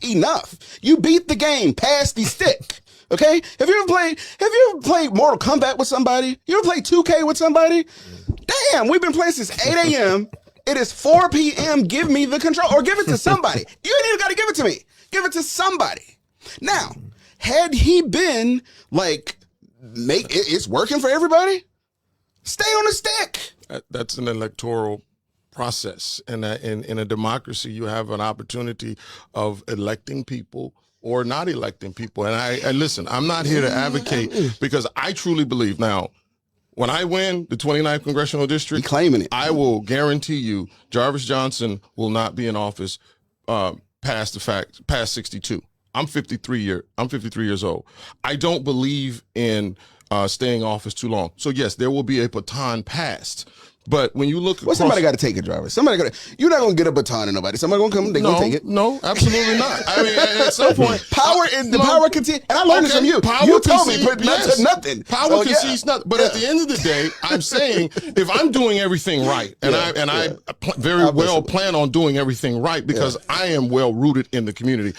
You beat the game, pass the stick. Okay? Have you ever played Mortal Kombat with somebody? You ever played 2K with somebody? Damn, we've been playing since 8 a.m. It is 4 p.m. Give me the control, or give it to somebody. You ain't even got to give it to me. Give it to somebody. Now, had he been like, it's working for everybody, stay on the stick. That's an electoral process. And in a democracy, you have an opportunity of electing people or not electing people. And listen, I'm not here to advocate, because I truly believe now, when I win the 29th congressional district, claiming it. I will guarantee you Jarvis Johnson will not be in office past 62. I'm 53 years old. I don't believe in staying in office too long. So yes, there will be a baton passed. But when you look, somebody got to take it, Jarvis. You're not gonna get a baton to nobody. Somebody gonna come. They gonna take it. No, absolutely not. I mean, at some point, power concedes. And I learned this from you. You told me, but nothing. Power concedes nothing. But at the end of the day, I'm saying if I'm doing everything right, and I very well plan on doing everything right, because I am well rooted in the community.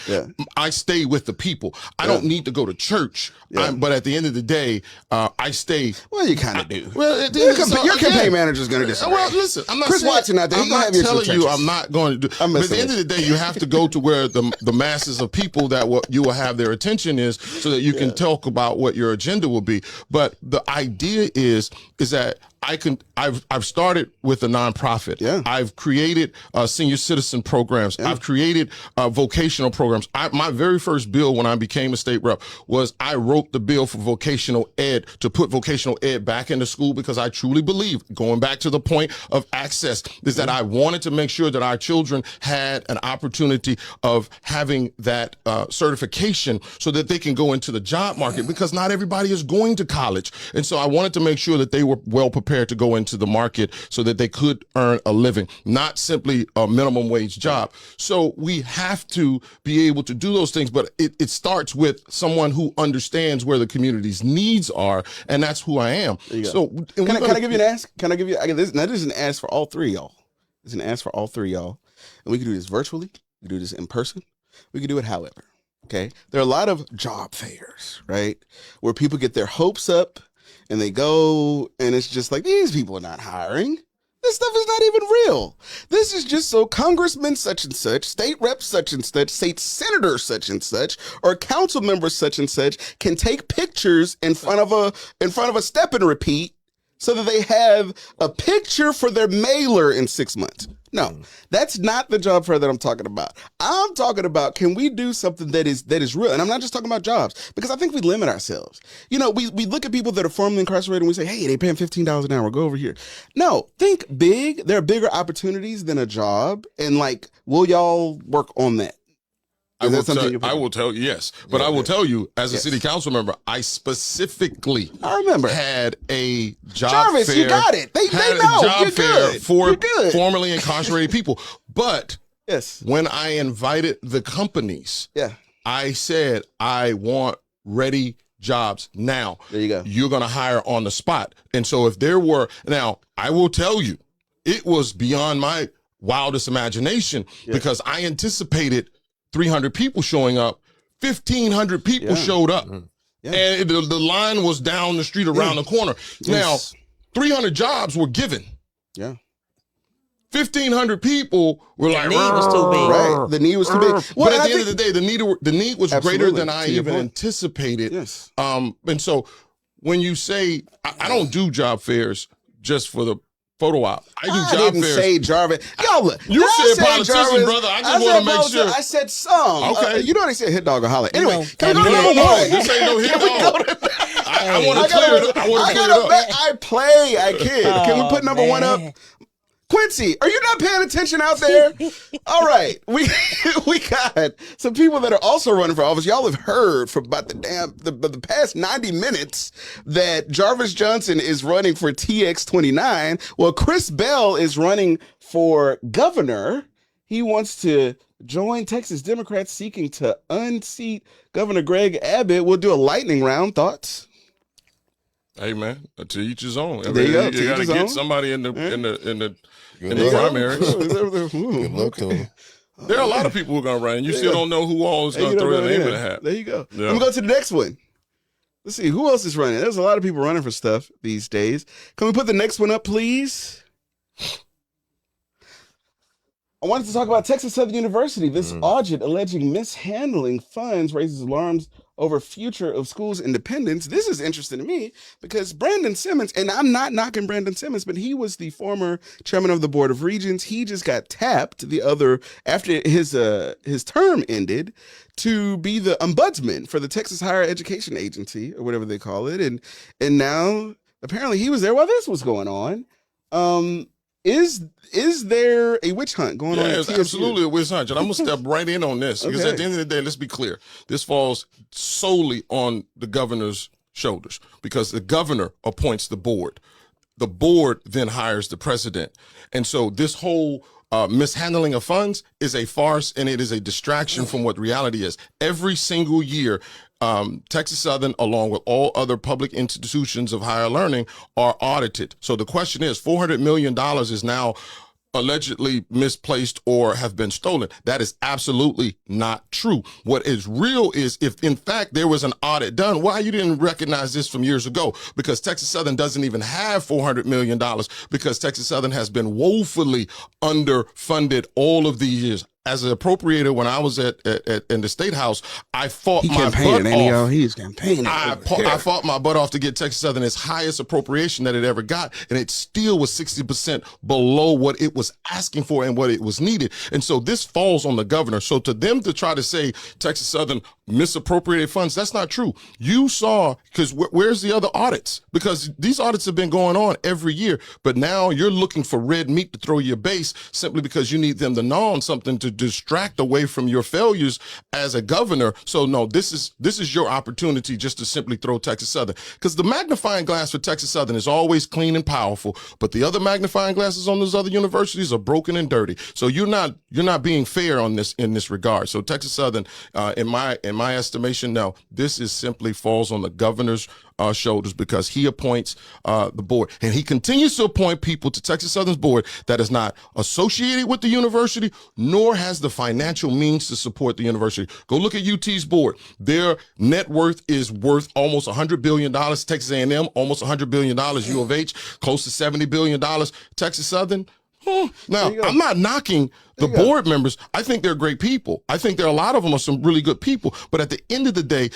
I stay with the people. I don't need to go to church. But at the end of the day, I stay. Well, you kind of do. Well, your campaign manager is going to disagree. Well, listen, I'm not Chris Watson out there. I'm not telling you I'm not going to do. But at the end of the day, you have to go to where the masses of people that you will have their attention is, so that you can talk about what your agenda will be. But the idea is that I've started with a nonprofit. I've created senior citizen programs. I've created vocational programs. My very first bill when I became a state rep was I wrote the bill for vocational ed, to put vocational ed back into school, because I truly believe, going back to the point of access, is that I wanted to make sure that our children had an opportunity of having that certification, so that they can go into the job market, because not everybody is going to college. And so I wanted to make sure that they were well prepared to go into the market, so that they could earn a living, not simply a minimum wage job. So we have to be able to do those things, but it starts with someone who understands where the community's needs are, and that's who I am. So can I give you an ask? Can I give you? This is an ask for all three of y'all. It's an ask for all three of y'all, and we can do this virtually. We can do this in person. We can do it however. Okay, there are a lot of job fairs, right, where people get their hopes up. And they go, and it's just like, these people are not hiring. This stuff is not even real. This is just so Congressman such and such, state rep such and such, state senator such and such, or council member such and such can take pictures in front of a step and repeat, so that they have a picture for their mailer in 6 months. No, that's not the job fair that I'm talking about. I'm talking about, can we do something that is real? And I'm not just talking about jobs, because I think we limit ourselves. You know, we look at people that are formerly incarcerated and we say, hey, they paying $15 an hour, go over here. No, think big. There are bigger opportunities than a job. And like, will y'all work on that? I will tell you, yes. But I will tell you, as a city council member, I specifically had a job Jarvis, fair. You got it. They know. You're good. For formerly incarcerated people. But when I invited the companies, I said, I want ready jobs now. There you go. You're going to hire on the spot. And so if there were, now I will tell you, it was beyond my wildest imagination, because I anticipated 300 people showing up. 1,500 people showed up. And the line was down the street around the corner. Now, 300 jobs were given. 1,500 people were like, the need was too big. Right. The need was too big. Well, but at the end of the day, the need was greater than I even anticipated. And so when you say, I don't do job fairs just for the photo op. I do job didn't fairs. say Jarvis. Y'all, you said politician, Jarvis, brother. I just want to make sure. I said some. Okay. You know they said hit dog or holler. Anyway, can we go to number one? This ain't no hit dog. I want to clear it. I want to clear it up. I play. I kid. Can we put number one up? Quincy, are you not paying attention out there? All right, we got some people that are also running for office. Y'all have heard for about the past 90 minutes that Jarvis Johnson is running for TX-29. Well, Chris Bell is running for governor. He wants to join Texas Democrats seeking to unseat Governor Greg Abbott. We'll do a lightning round. Thoughts? Hey man, to each his own. There you go. You got to get somebody in the primaries. Good luck to him. There are a lot of people who are going to run, and you still don't know who all is going to throw their name in the hat. There you go. I'm going to go to the next one. Let's see, who else is running? There's a lot of people running for stuff these days. Can we put the next one up, please? I wanted to talk about Texas Southern University. This audit alleging mishandling funds raises alarms over future of schools independence. This is interesting to me because Brandon Simmons, and I'm not knocking Brandon Simmons, but he was the former chairman of the Board of Regents. He just got tapped after his term ended to be the ombudsman for the Texas Higher Education Agency, or whatever they call it. And now apparently he was there while this was going on. Is there a witch hunt going on? Yeah, it's absolutely a witch hunt. And I'm going to step right in on this because at the end of the day, let's be clear. This falls solely on the governor's shoulders because the governor appoints the board. The board then hires the president. And so this whole mishandling of funds is a farce, and it is a distraction from what reality is. Every single year, Texas Southern, along with all other public institutions of higher learning, are audited. So the question is, $400 million is now allegedly misplaced or have been stolen. That is absolutely not true. What is real is if in fact there was an audit done, why you didn't recognize this from years ago? Because Texas Southern doesn't even have $400 million because Texas Southern has been woefully underfunded all of these years. As an appropriator, when I was in the State House, I fought my butt off. He's campaigning. I fought my butt off to get Texas Southern its highest appropriation that it ever got, and it still was 60% below what it was asking for and what it was needed. And so this falls on the governor. So to them to try to say Texas Southern misappropriated funds, that's not true. You saw, because where's the other audits? Because these audits have been going on every year, but now you're looking for red meat to throw your base simply because you need them to gnaw on something to distract away from your failures as a governor. So no, this is your opportunity just to simply throw Texas Southern, because the magnifying glass for Texas Southern is always clean and powerful, but the other magnifying glasses on those other universities are broken and dirty. So you're not being fair on this in this regard. So Texas Southern, in my estimation, no, this is simply falls on the governor's shoulders because he appoints the board, and he continues to appoint people to Texas Southern's board that is not associated with the university nor has the financial means to support the university. Go look at UT's board. Their net worth is worth almost $100 billion. Texas A&M, almost $100 billion. U of H, close to $70 billion. Texas Southern, now, I'm not knocking the board members. I think they're great people. I think there are a lot of them are some really good people. But at the end of the day,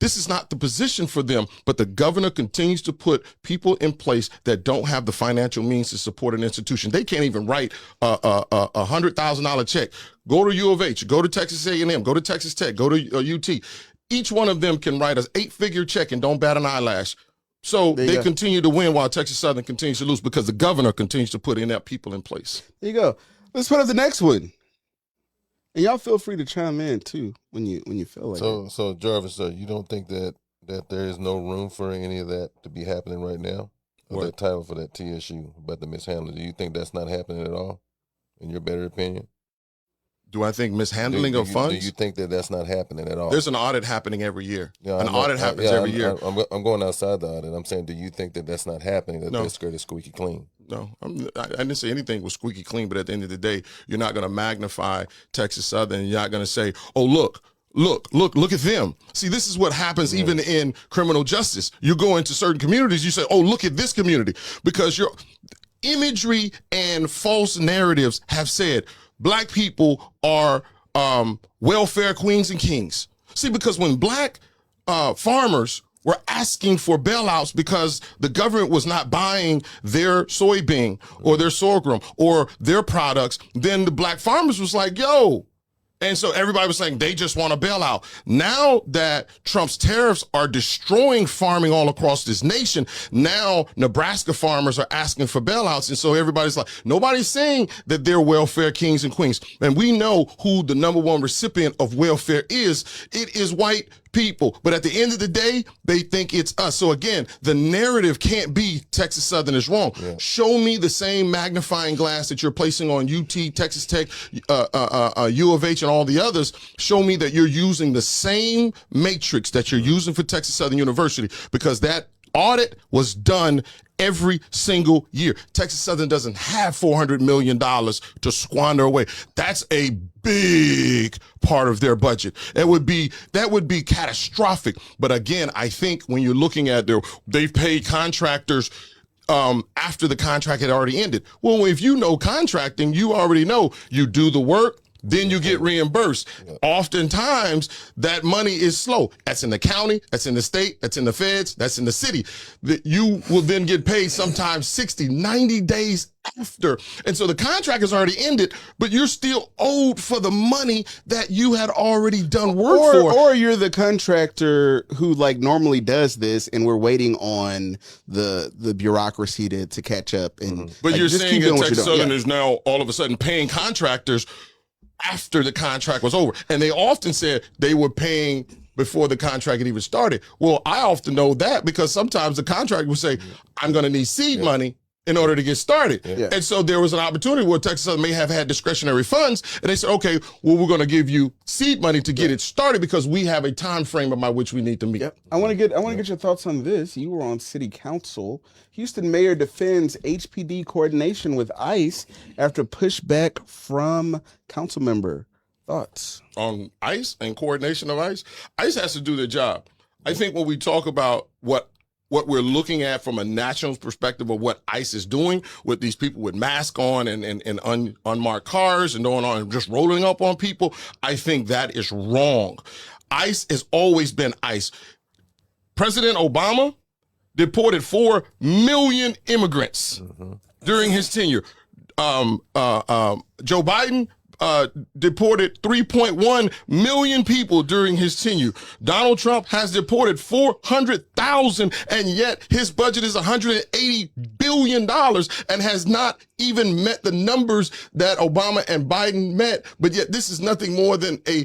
this is not the position for them, but the governor continues to put people in place that don't have the financial means to support an institution. They can't even write a $100,000 check. Go to U of H, go to Texas A&M, go to Texas Tech, go to UT. Each one of them can write an 8-figure check and don't bat an eyelash. So they continue to win while Texas Southern continues to lose because the governor continues to put inept people in place. There you go. Let's put up the next one. And y'all feel free to chime in too when you feel like it. So Jarvis, you don't think that there is no room for any of that to be happening right now? Or that title for that TSU about the mishandling, do you think that's not happening at all, in your better opinion? Do I think mishandling of funds? Do you think that that's not happening at all? There's an audit happening every year. Yeah, audit happens every year. I'm going outside the audit. I'm saying, do you think that that's not happening, that this skirt is squeaky clean? No, I didn't say anything was squeaky clean, but at the end of the day, you're not going to magnify Texas Southern. You're not going to say, oh, look at them. See, this is what happens even in criminal justice. You go into certain communities, you say, oh, look at this community, because your imagery and false narratives have said Black people are welfare queens and kings. See, because when Black farmers were asking for bailouts because the government was not buying their soybean or their sorghum or their products, then the Black farmers was like, yo. And so everybody was saying they just want a bailout. Now that Trump's tariffs are destroying farming all across this nation, now Nebraska farmers are asking for bailouts. And so everybody's like, nobody's saying that they're welfare kings and queens. And we know who the number one recipient of welfare is. It is white people. But at the end of the day, they think it's us. So again, the narrative can't be Texas Southern is wrong. Yeah. Show me the same magnifying glass that you're placing on UT, Texas Tech, U of H, and all the others. Show me that you're using the same matrix that you're using for Texas Southern University, because that audit was done every single year. Texas Southern doesn't have $400 million to squander away. That's a big part of their budget. That would be catastrophic. But again, I think when you're looking at they've paid contractors after the contract had already ended. Well, if you know contracting, you already know you do the work, then you get reimbursed. Oftentimes, that money is slow. That's in the county, that's in the state, that's in the feds, that's in the city. That you will then get paid sometimes 60, 90 days after. And so the contract has already ended, but you're still owed for the money that you had already done work for. Or you're the contractor who like normally does this, and we're waiting on the bureaucracy to catch up. And But like, you're just saying keep doing that what Texas you're doing. Southern is now all of a sudden paying contractors after the contract was over. And they often said they were paying before the contract had even started. Well, I often know that because sometimes the contractor would say, I'm going to need seed money in order to get started. And so there was an opportunity where Texas Southern may have had discretionary funds, and they said, okay, well, we're going to give you seed money to get it started because we have a time frame by which we need to meet. I want to get your thoughts on this. You were on city council. Houston mayor defends HPD coordination with ICE after pushback from council member. Thoughts On ICE and coordination of ICE? ICE has to do their job. I think when we talk about what we're looking at from a national perspective of what ICE is doing with these people with masks on and unmarked cars and going on and just rolling up on people, I think that is wrong. ICE has always been ICE. President Obama deported 4 million immigrants during his tenure. Joe Biden deported 3.1 million people during his tenure. Donald Trump has deported 400,000, and yet his budget is $180 billion and has not even met the numbers that Obama and Biden met. But yet this is nothing more than a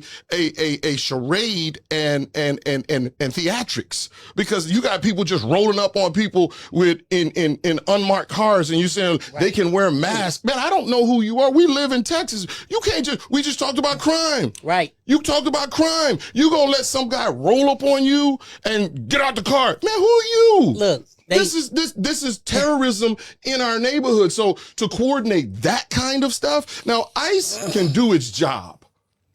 charade and theatrics, because you got people just rolling up on people with in unmarked cars, and you saying they can wear masks. Man, I don't know who you are. We live in Texas. You can't we just talked about crime. Right. You talked about crime. You gonna let some guy roll up on you and get out the car. Man, who are you? Look, this is terrorism in our neighborhood. So to coordinate that kind of stuff, now ICE can do its job.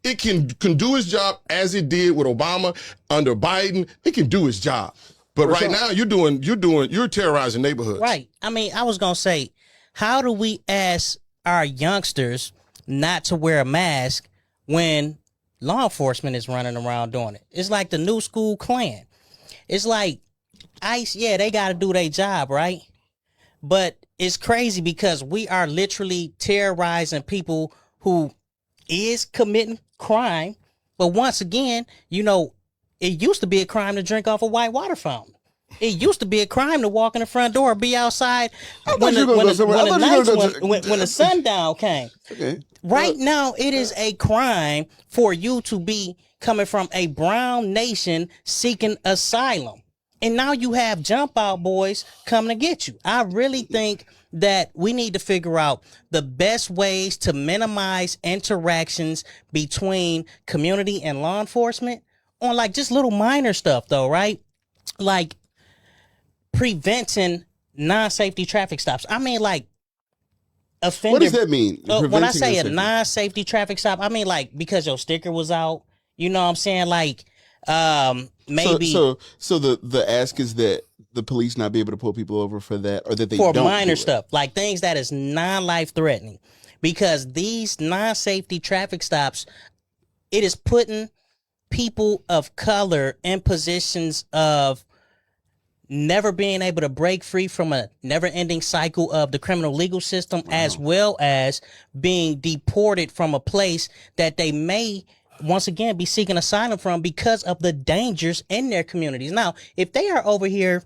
It can do its job as it did with Obama under Biden. It can do its job. But right now you're terrorizing neighborhoods. Right. I mean, I was gonna say, how do we ask our youngsters not to wear a mask when law enforcement is running around doing it? It's like the new school Klan. It's like ICE, yeah, they got to do their job, right? But it's crazy because we are literally terrorizing people who is committing crime. But once again, you know, it used to be a crime to drink off a white water fountain. It used to be a crime to walk in the front door, be outside when the sundown came. Okay. Right now, it is a crime for you to be coming from a brown nation seeking asylum. And now you have jump out boys coming to get you. I really think that we need to figure out the best ways to minimize interactions between community and law enforcement on like just little minor stuff though, right? Like preventing non-safety traffic stops. I mean, like, offender. What does that mean? When I say a non-safety traffic stop, I mean like because your sticker was out. You know what I'm saying? Like, maybe. So the ask is that the police not be able to pull people over for that, or that they for don't minor do stuff, like things that is non-life threatening, because these non-safety traffic stops, it is putting people of color in positions of never being able to break free from a never-ending cycle of the criminal legal system, as well as being deported from a place that they may once again be seeking asylum from because of the dangers in their communities. Now, if they are over here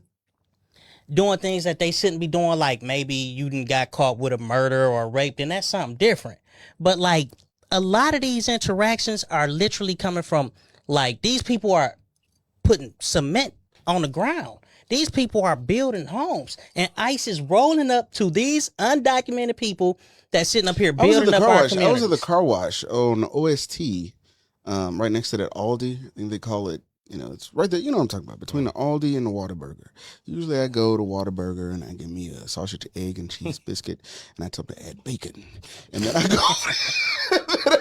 doing things that they shouldn't be doing, like maybe you done got caught with a murder or a rape, then that's something different. But like a lot of these interactions are literally coming from like these people are putting cement on the ground. These people are building homes, and ICE is rolling up to these undocumented people that's sitting up here building up our communities. I was at the car wash on OST, right next to that Aldi. I think they call it, you know, it's right there. You know what I'm talking about, between the Aldi and the Whataburger. Usually I go to Whataburger and I get me a sausage, egg, and cheese biscuit, and I tell them to add bacon. And then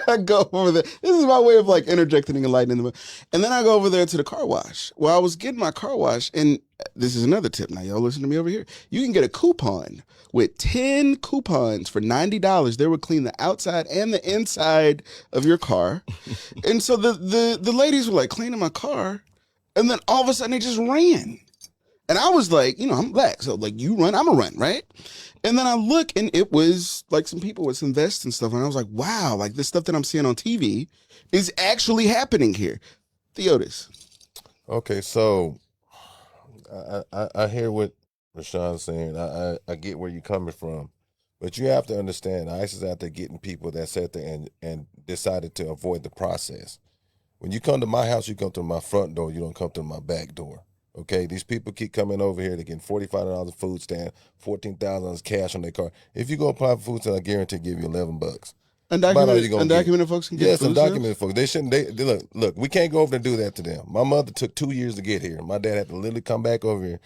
I go over there. This is my way of like interjecting and enlightening them. And then I go over there to the car wash. Well, I was getting my car wash, and this is another tip. Now, y'all listen to me over here. You can get a coupon with 10 coupons for $90. They will clean the outside and the inside of your car. And so the ladies were like cleaning my car. And then all of a sudden they just ran. And I was like, you know, I'm black. So like, you run, I'm going to run, right? And then I look and it was like some people with some vests and stuff. And I was like, wow, like this stuff that I'm seeing on TV is actually happening here. Theodis. Okay, so I hear what Roshawn's saying. I get where you're coming from. But you have to understand, ICE is out there getting people that sat there and decided to avoid the process. When you come to my house, you come to my front door. You don't come to my back door. Okay, these people keep coming over here. They're getting $45 a food stamp, $14,000 cash on their car. If you go apply for food stamp, I guarantee give you $11. Undocumented folks can get yes, food undocumented folks. They shouldn't. They look. We can't go over and do that to them. My mother took 2 years to get here. My dad had to literally come back over here,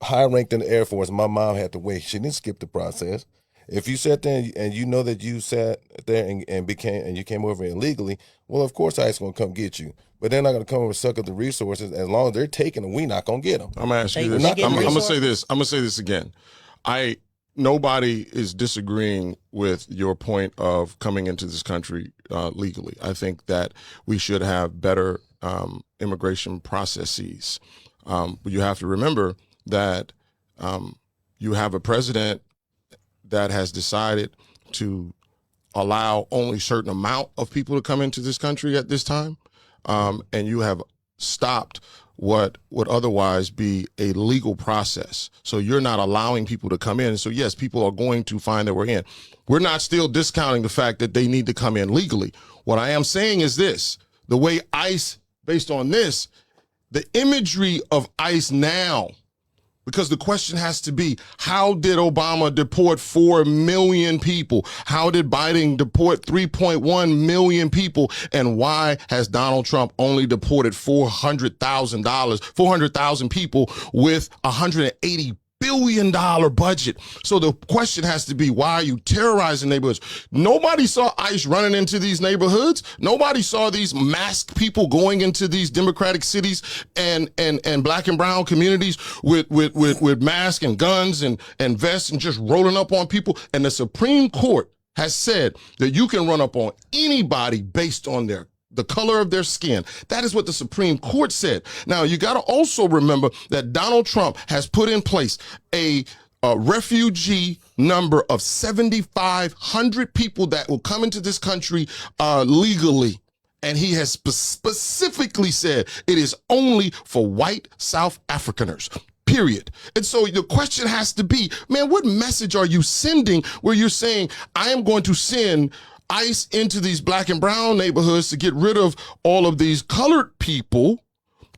high ranked in the Air Force. My mom had to wait. She didn't skip the process. If you sat there and you know that you sat there and you came over illegally, well, of course ICE gonna come get you. But they're not gonna come over and suck up the resources. As long as they're taking them, we not gonna get them. I'm gonna ask you this. I'm gonna say this. I'm gonna say this again. Nobody is disagreeing with your point of coming into this country legally. I think that we should have better immigration processes. But you have to remember that you have a president that has decided to allow only a certain amount of people to come into this country at this time. And you have stopped what would otherwise be a legal process. So you're not allowing people to come in. So yes, people are going to find their way in. We're not still discounting the fact that they need to come in legally. What I am saying is this: the way ICE, based on this, the imagery of ICE now, because the question has to be, how did Obama deport 4 million people? How did Biden deport 3.1 million people? And why has Donald Trump only deported 400,000 people with $180 billion budget? So the question has to be, why are you terrorizing neighborhoods? Nobody saw ICE running into these neighborhoods. Nobody saw these masked people going into these democratic cities and black and brown communities with masks and guns and vests and just rolling up on people. And the Supreme Court has said that you can run up on anybody based on the color of their skin. That is what the Supreme Court said. Now, you got to also remember that Donald Trump has put in place a refugee number of 7,500 people that will come into this country legally. And he has specifically said it is only for white South Africaners. Period. And so the question has to be, man, what message are you sending where you're saying, I am going to send ICE into these black and brown neighborhoods to get rid of all of these colored people,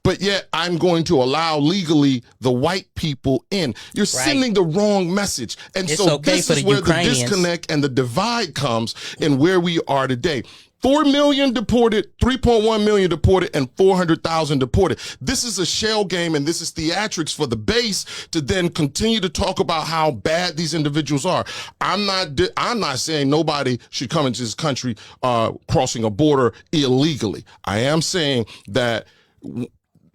but yet I'm going to allow legally the white people in? You're sending the wrong message. And it's so this is where the disconnect and the divide comes in where we are today. 4 million deported, 3.1 million deported, and 400,000 deported. This is a shell game, and this is theatrics for the base to then continue to talk about how bad these individuals are. I'm not saying nobody should come into this country crossing a border illegally. I am saying that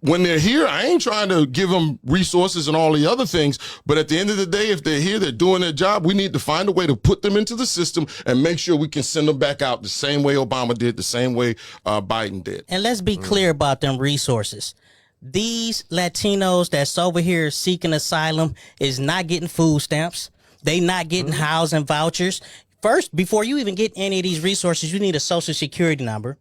when they're here, I ain't trying to give them resources and all the other things, but at the end of the day, if they're here, they're doing their job, we need to find a way to put them into the system and make sure we can send them back out the same way Obama did, the same way Biden did. And let's be clear about them resources. These Latinos that's over here seeking asylum is not getting food stamps. They not getting housing vouchers. First, before you even get any of these resources, you need a Social Security number.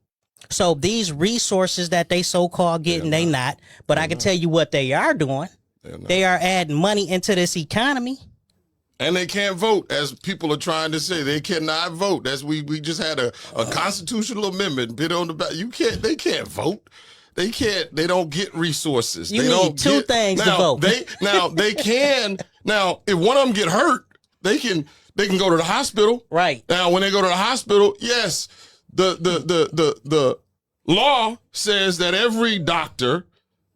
So these resources that they so-called getting, they not. But I can tell you what they are doing. They are adding money into this economy. And they can't vote, as people are trying to say. They cannot vote. As we just had a constitutional amendment bid on the back. They can't vote. They can't. They don't get resources. You need two things to vote. They can. Now, if one of them get hurt, they can go to the hospital. Right. Now, when they go to the hospital, yes. The law says that every doctor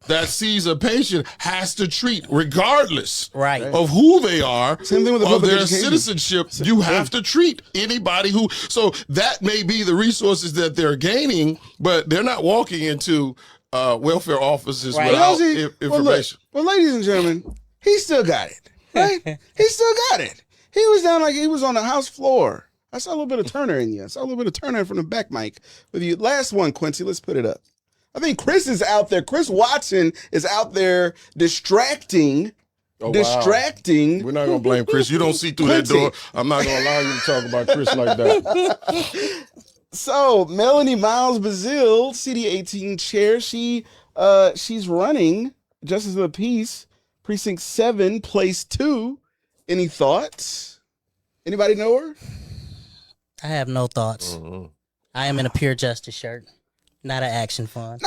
that sees a patient has to treat, regardless of who they are, same thing with of their citizenship. You have to treat anybody who. So that may be the resources that they're gaining, but they're not walking into welfare officers Right. without Well, see, information. Well, ladies and gentlemen, he still got it, right? He still got it. He was down like he was on the house floor. I saw a little bit of Turner in you. I saw a little bit of Turner from the back mic with you. Last one, Quincy. Let's put it up. I think Chris is out there. Chris Watson is out there distracting. Oh, Distracting. wow. We're not going to blame Chris. You don't see through Quincy. that door. I'm not going to allow you to talk about Chris like that. So Melanie Miles Bazile, CD18 chair, she's running Justice of the Peace, Precinct 7, Place 2. Any thoughts? Anybody know her? I have no thoughts. Mm-hmm. I am in a pure justice shirt, not an action fund.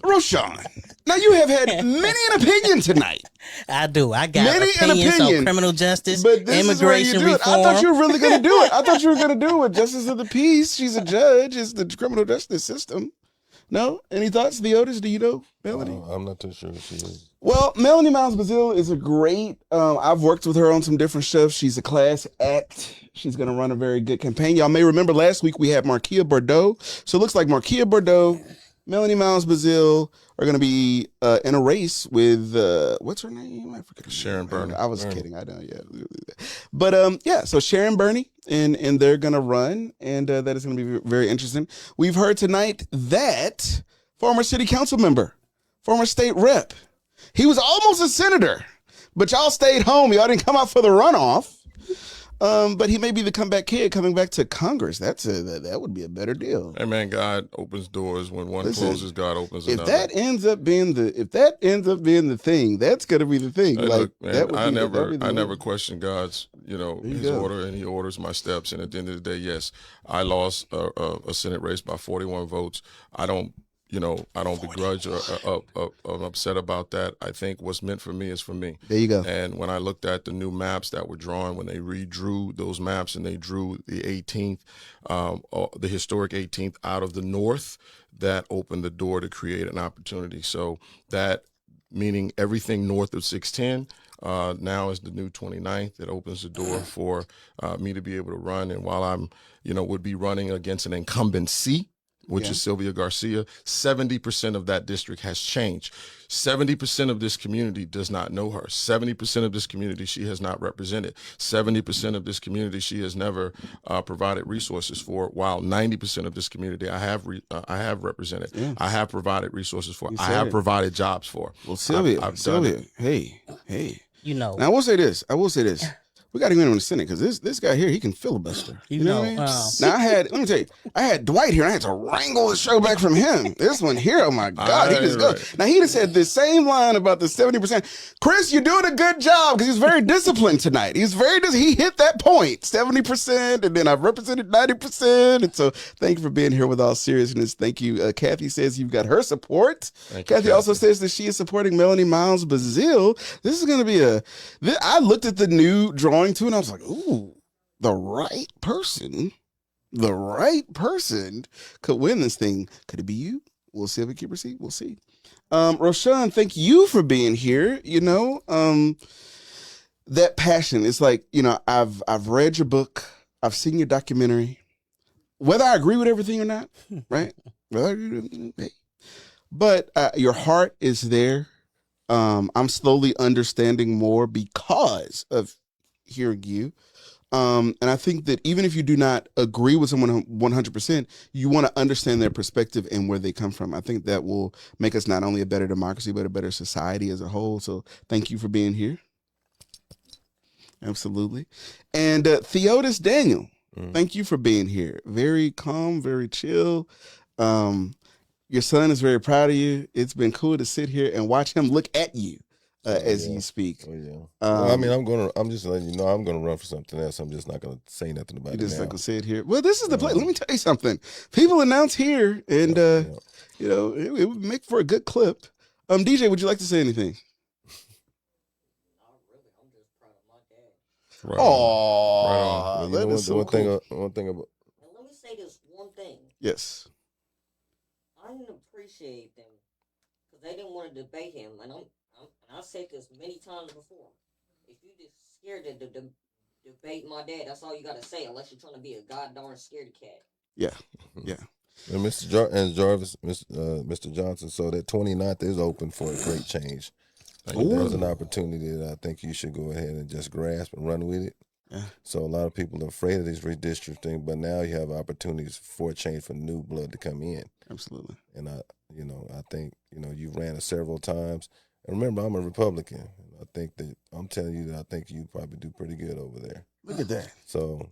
Roshawn. Now you have had many an opinion tonight. I do. I got Many an opinions opinion, on criminal justice, But this is where you immigration do it. reform. I thought you were really going to do it. I thought you were going to do it. Justice of the Peace. She's a judge. It's the criminal justice system. No? Any thoughts, Theodis? Do you know Melanie? I'm not too sure who she is. Well, Melanie Miles Bazile is a great. I've worked with her on some different stuff. She's a class act. She's going to run a very good campaign. Y'all may remember last week we had Marquia Bordeaux. So it looks like Marquia Bordeaux, Melanie Miles Bazile are going to be in a race with what's her name? I forget. Sharon Burney. I was kidding. I know. Yeah, but yeah. So Sharon Burney and they're going to run, and that is going to be very interesting. We've heard tonight that former city council member, former state rep. He was almost a senator, but y'all stayed home. Y'all didn't come out for the runoff. But he may be the comeback kid coming back to Congress. That would be a better deal. Hey man, God opens doors. When one closes, God opens If another. that ends up being the thing, that's gonna be the thing. Hey, like look, man, that would I be the never thing. question God's, his go. order, and he orders my steps. And at the end of the day, yes, I lost a Senate race by 41 votes. I don't begrudge or I'm upset about that. I think what's meant for me is for me. There you go. And when I looked at the new maps that were drawn, when they redrew those maps and they drew the 18th, the historic 18th out of the north, that opened the door to create an opportunity. So that, meaning everything north of 610, now is the new 29th. It opens the door for me to be able to run. And while I'm, would be running against an incumbency, which is Sylvia Garcia, 70% of that district has changed. 70% of this community does not know her. 70% of this community she has not represented. 70% of this community she has never provided resources for, while 90% of this community I have represented. Yeah. I have provided resources for. I have provided jobs for. Well, Sylvia, I've done it. hey. Now I will say this. We got to get him in the Senate because this guy here, he can filibuster. You know what I mean? Now let me tell you, I had Dwight here and I had to wrangle the show back from him. This one here, oh my God, he just goes. Now he just said the same line about the 70%. Chris, you're doing a good job because he's very disciplined tonight. He hit that point, 70%, and then I've represented 90%. And so thank you for being here with all seriousness. Thank you. Kathy says you've got her support. Kathy also says that she is supporting Melanie Miles Bazile. This is going to be I looked at the new drawing too, and I was like, ooh, the right person could win this thing. Could it be you? We'll see if we keep receipt. We'll see. Roshawn, thank you for being here. That passion. It's like, I've read your book. I've seen your documentary. Whether I agree with everything or not, right? But your heart is there. I'm slowly understanding more because of hearing you. And I think that even if you do not agree with someone 100%, you want to understand their perspective and where they come from. I think that will make us not only a better democracy, but a better society as a whole. So thank you for being here. Absolutely. And Theodis Daniel, thank you for being here. Very calm, very chill. Your son is very proud of you. It's been cool to sit here and watch him look at you as you speak. Oh, yeah. Well, I'm just letting you know I'm gonna run for something else. I'm just not gonna say nothing about it. You're just now. not gonna say it here. Well, this is the place. Let me tell you something. People announce here, and it would make for a good clip. DJ, would you like to say anything? Not really. I'm just proud of my dad. Right Oh, on. that is so cool. One thing about. And let me say this one thing. Yes. I didn't appreciate them because they didn't want to debate him. And I've said this many times before. If you just scared to debate my dad, that's all you got to say, unless you're trying to be a god darn scaredy cat. Yeah. Yeah. And Mr. Johnson, so that 29th is open for a great change. There's an opportunity that I think you should go ahead and just grasp and run with it. Yeah. So a lot of people are afraid of these redistricting, but now you have opportunities for a change for new blood to come in. Absolutely. And I think, you ran it several times. And remember, I'm a Republican. I think that I'm telling you that I think you probably do pretty good over there. Look at that. So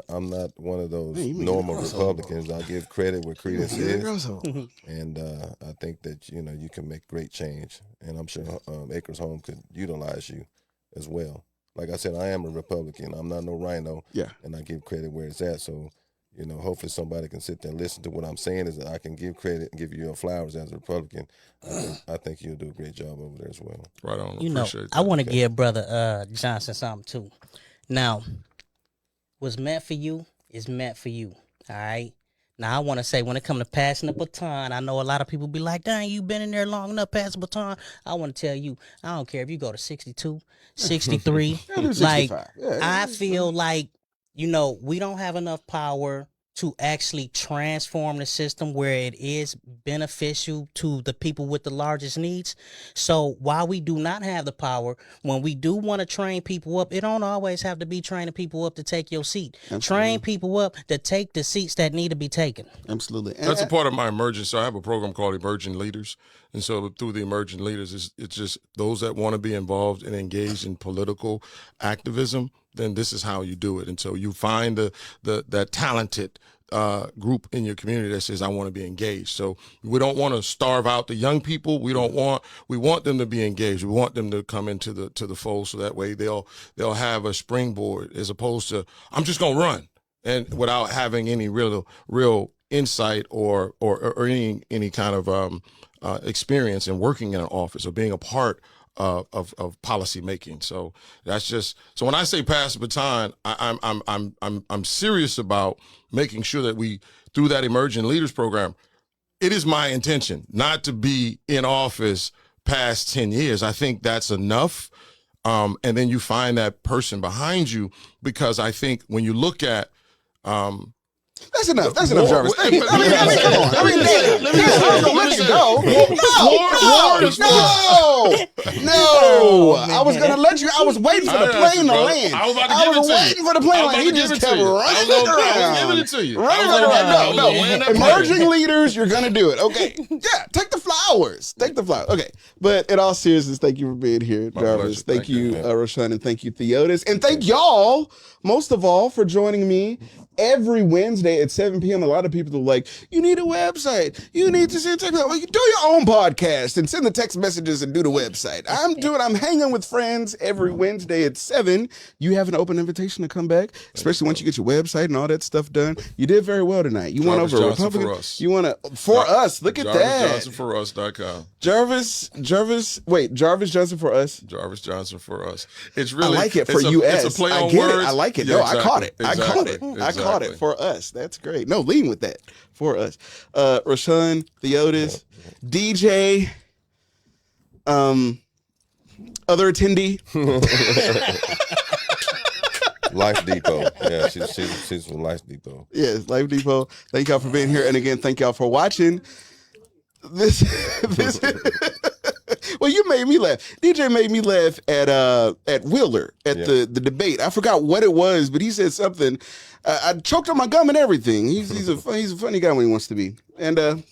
I'm not one of those normal Republicans. I give credit where credence is, and I think that you can make great change, and I'm sure Acres Home could utilize you as well. Like I said, I am a Republican. I'm not no rhino. Yeah. And I give credit where it's at. So hopefully somebody can sit there and listen to what I'm saying. Is that I can give credit and give you your flowers as a Republican. I think you'll do a great job over there as well. Right on. Appreciate that. I want to give Brother Johnson something too. Now, what's meant for you is meant for you. All right. Now, I want to say, when it comes to passing the baton, I know a lot of people be like, dang, you been in there long enough, pass the baton. I want to tell you, I don't care if you go to 62, 63. Like, I feel like, we don't have enough power to actually transform the system where it is beneficial to the people with the largest needs. So while we do not have the power, when we do want to train people up, it don't always have to be training people up to take your seat. Absolutely. Train people up to take the seats that need to be taken. Absolutely. That's a part of my emergence. So I have a program called Emerging Leaders. And so through the Emerging Leaders, it's just those that want to be involved and engaged in political activism, then this is how you do it. And so you find that talented group in your community that says, I want to be engaged. So we don't want to starve out the young people. We want them to be engaged. We want them to come into the fold, so that way they'll have a springboard, as opposed to, I'm just going to run, and without having any real insight or any kind of experience in working in an office or being a part of policy making. So that's just, so when I say pass the baton, I'm serious about making sure that we, through that Emerging Leaders program, it is my intention not to be in office past 10 years. I think that's enough. And then you find that person behind you, because I think when you look at, that's enough. That's enough, Jarvis. Come on. Let you go. No. I was going to let you. I was waiting for the plane to land. I was about to give it to you. waiting for the plane to land. He just kept running around. I was giving it to you. No. Emerging leaders, you're going to do it. Okay. Yeah. Take the flowers. Okay. But in all seriousness, thank you for being here, Jarvis. Thank you, Roshawn, and thank you, Theodis. And thank y'all, most of all, for joining me every Wednesday at 7 p.m. A lot of people are like, you need a website. You need to send text. Well, you do your own podcast and send the text messages and do the website. I'm hanging with friends every Wednesday at 7. You have an open invitation to come back, especially once you get your website and all that stuff done. You did very well tonight. You won over a Republican. For us. You want to, for us. Look at that. JarvisJohnsonForUs.com. Jarvis Johnson for us. Jarvis Johnson for us. It's really, I like it for US. It's a play on I get words. it. I like it. Yeah, no, exactly. I caught it. Exactly. I caught it for us. That's great. No, lean with that for us. Roshawn, Theodis, DJ, other attendee. Life Depot. Yeah, she's from Life Depot. Yes, Life Depot. Thank y'all for being here. And again, thank y'all for watching. This well, you made me laugh. DJ made me laugh at Wheeler at the debate. I forgot what it was, but he said something. I choked on my gum and everything. He's a funny guy when he wants to be. And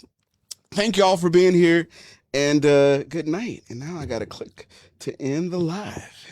thank y'all for being here. And good night. And now I got to click to end the live.